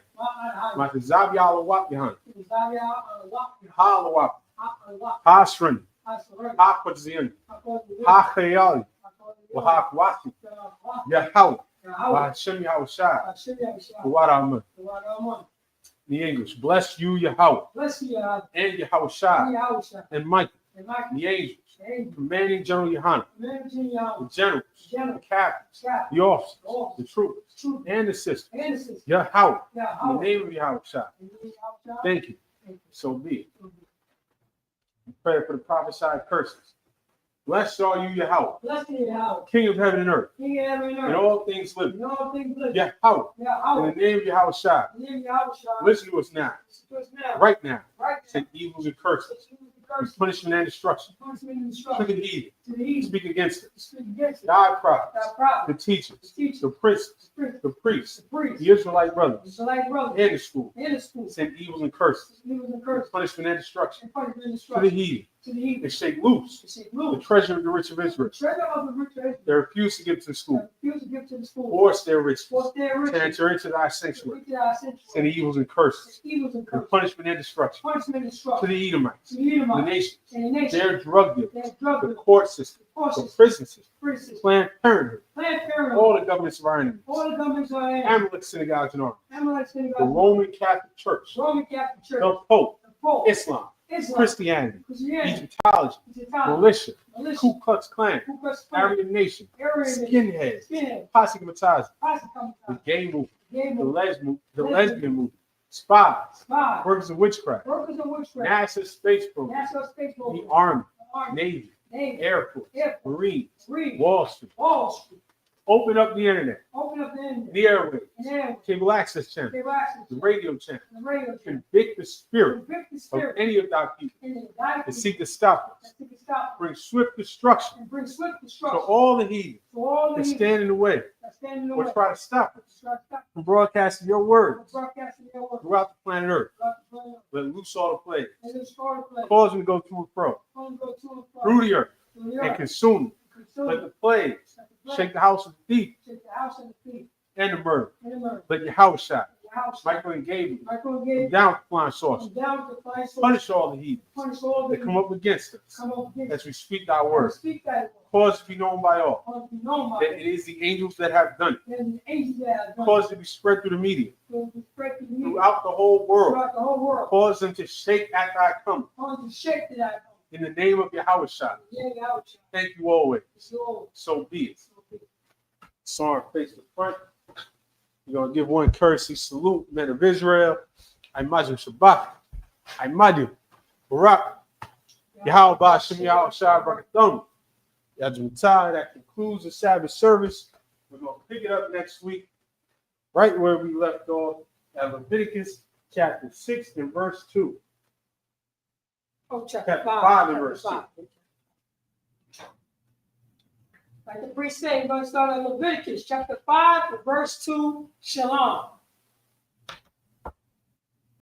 Matazab Yahweh Yahan. Ha Alawap. Ha Shrin. Ha Kwadzian. Ha Khayali. Waha Kwati. Yahweh. Hashem Yahweh Shai. Waraman. The English. Bless you, Yahweh. And Yahweh Shai. And Michael. The angels. Commanding General Yohanan. The generals. The captains. The officers. The troopers. And the sisters. Yahweh. In the name of Yahweh Shai. Thank you. So be it. Pray for the prophesied curses. Blessed are you, Yahweh, King of heaven and earth, and all things living. Yahweh, in the name of Yahweh Shai, listen to us now, right now. Take evils and curses, and punishment and destruction. Crooked heathen, speak against us. Thy prophets, the teachers, the princes, the priests, the Israelite brothers, and the school. Send evils and curses, punishment and destruction. To the heathen, They shake loose the treasure of the rich of Israel. They refuse to give to the school. Force their riches to enter into thy sanctuary. And the evils and curses. And punishment and destruction. To the Edomites. The nations. Their drug dealers. The court system. The prison system. Planned Parenthood. All the governments of our enemies. Amalek synagogues and armies. The Roman Catholic Church. The Pope. Islam. Christianity, Egyptology, militia, Ku Klux Klan, Aryan Nation, skinheads, posse comitatus, the gay movement, the lesbian movement, spies, workers of witchcraft, NASA space program, the Army, Navy, Air Force, Marines, Wall Street. Open up the internet, the airwaves, cable access channel, the radio channel. Convict the spirit of any of thy people and seek to stop us. Bring swift destruction to all the heathens that stand in the way or try to stop us from broadcasting your word throughout the planet Earth. Let loose all the plagues. Cause them to go to and fro through the earth and consume it. Let the plagues shake the house of the thief and the murder. Let your house shine. Michael and Gabriel come down with flying saucers. Punish all the heathens that come up against us as we speak thy word. Cause to be known by all that it is the angels that have done it. Cause it to be spread through the media throughout the whole world. Cause them to shake at thy coming. In the name of Yahweh Shah. Thank you always. So be it. Sorry, face the front. We're going to give one courtesy salute, men of Israel. Imagine Shabbat. Imagine Barak. Yahweh Ba'ashem Yahweh Shah Barakathon. Yajimtai. That concludes the Sabbath service. We're going to pick it up next week, right where we left off at Leviticus chapter 6 and verse 2. Chapter 5 and verse 2. Like the priest said, we're going to start at Leviticus chapter 5 verse 2. Shalom.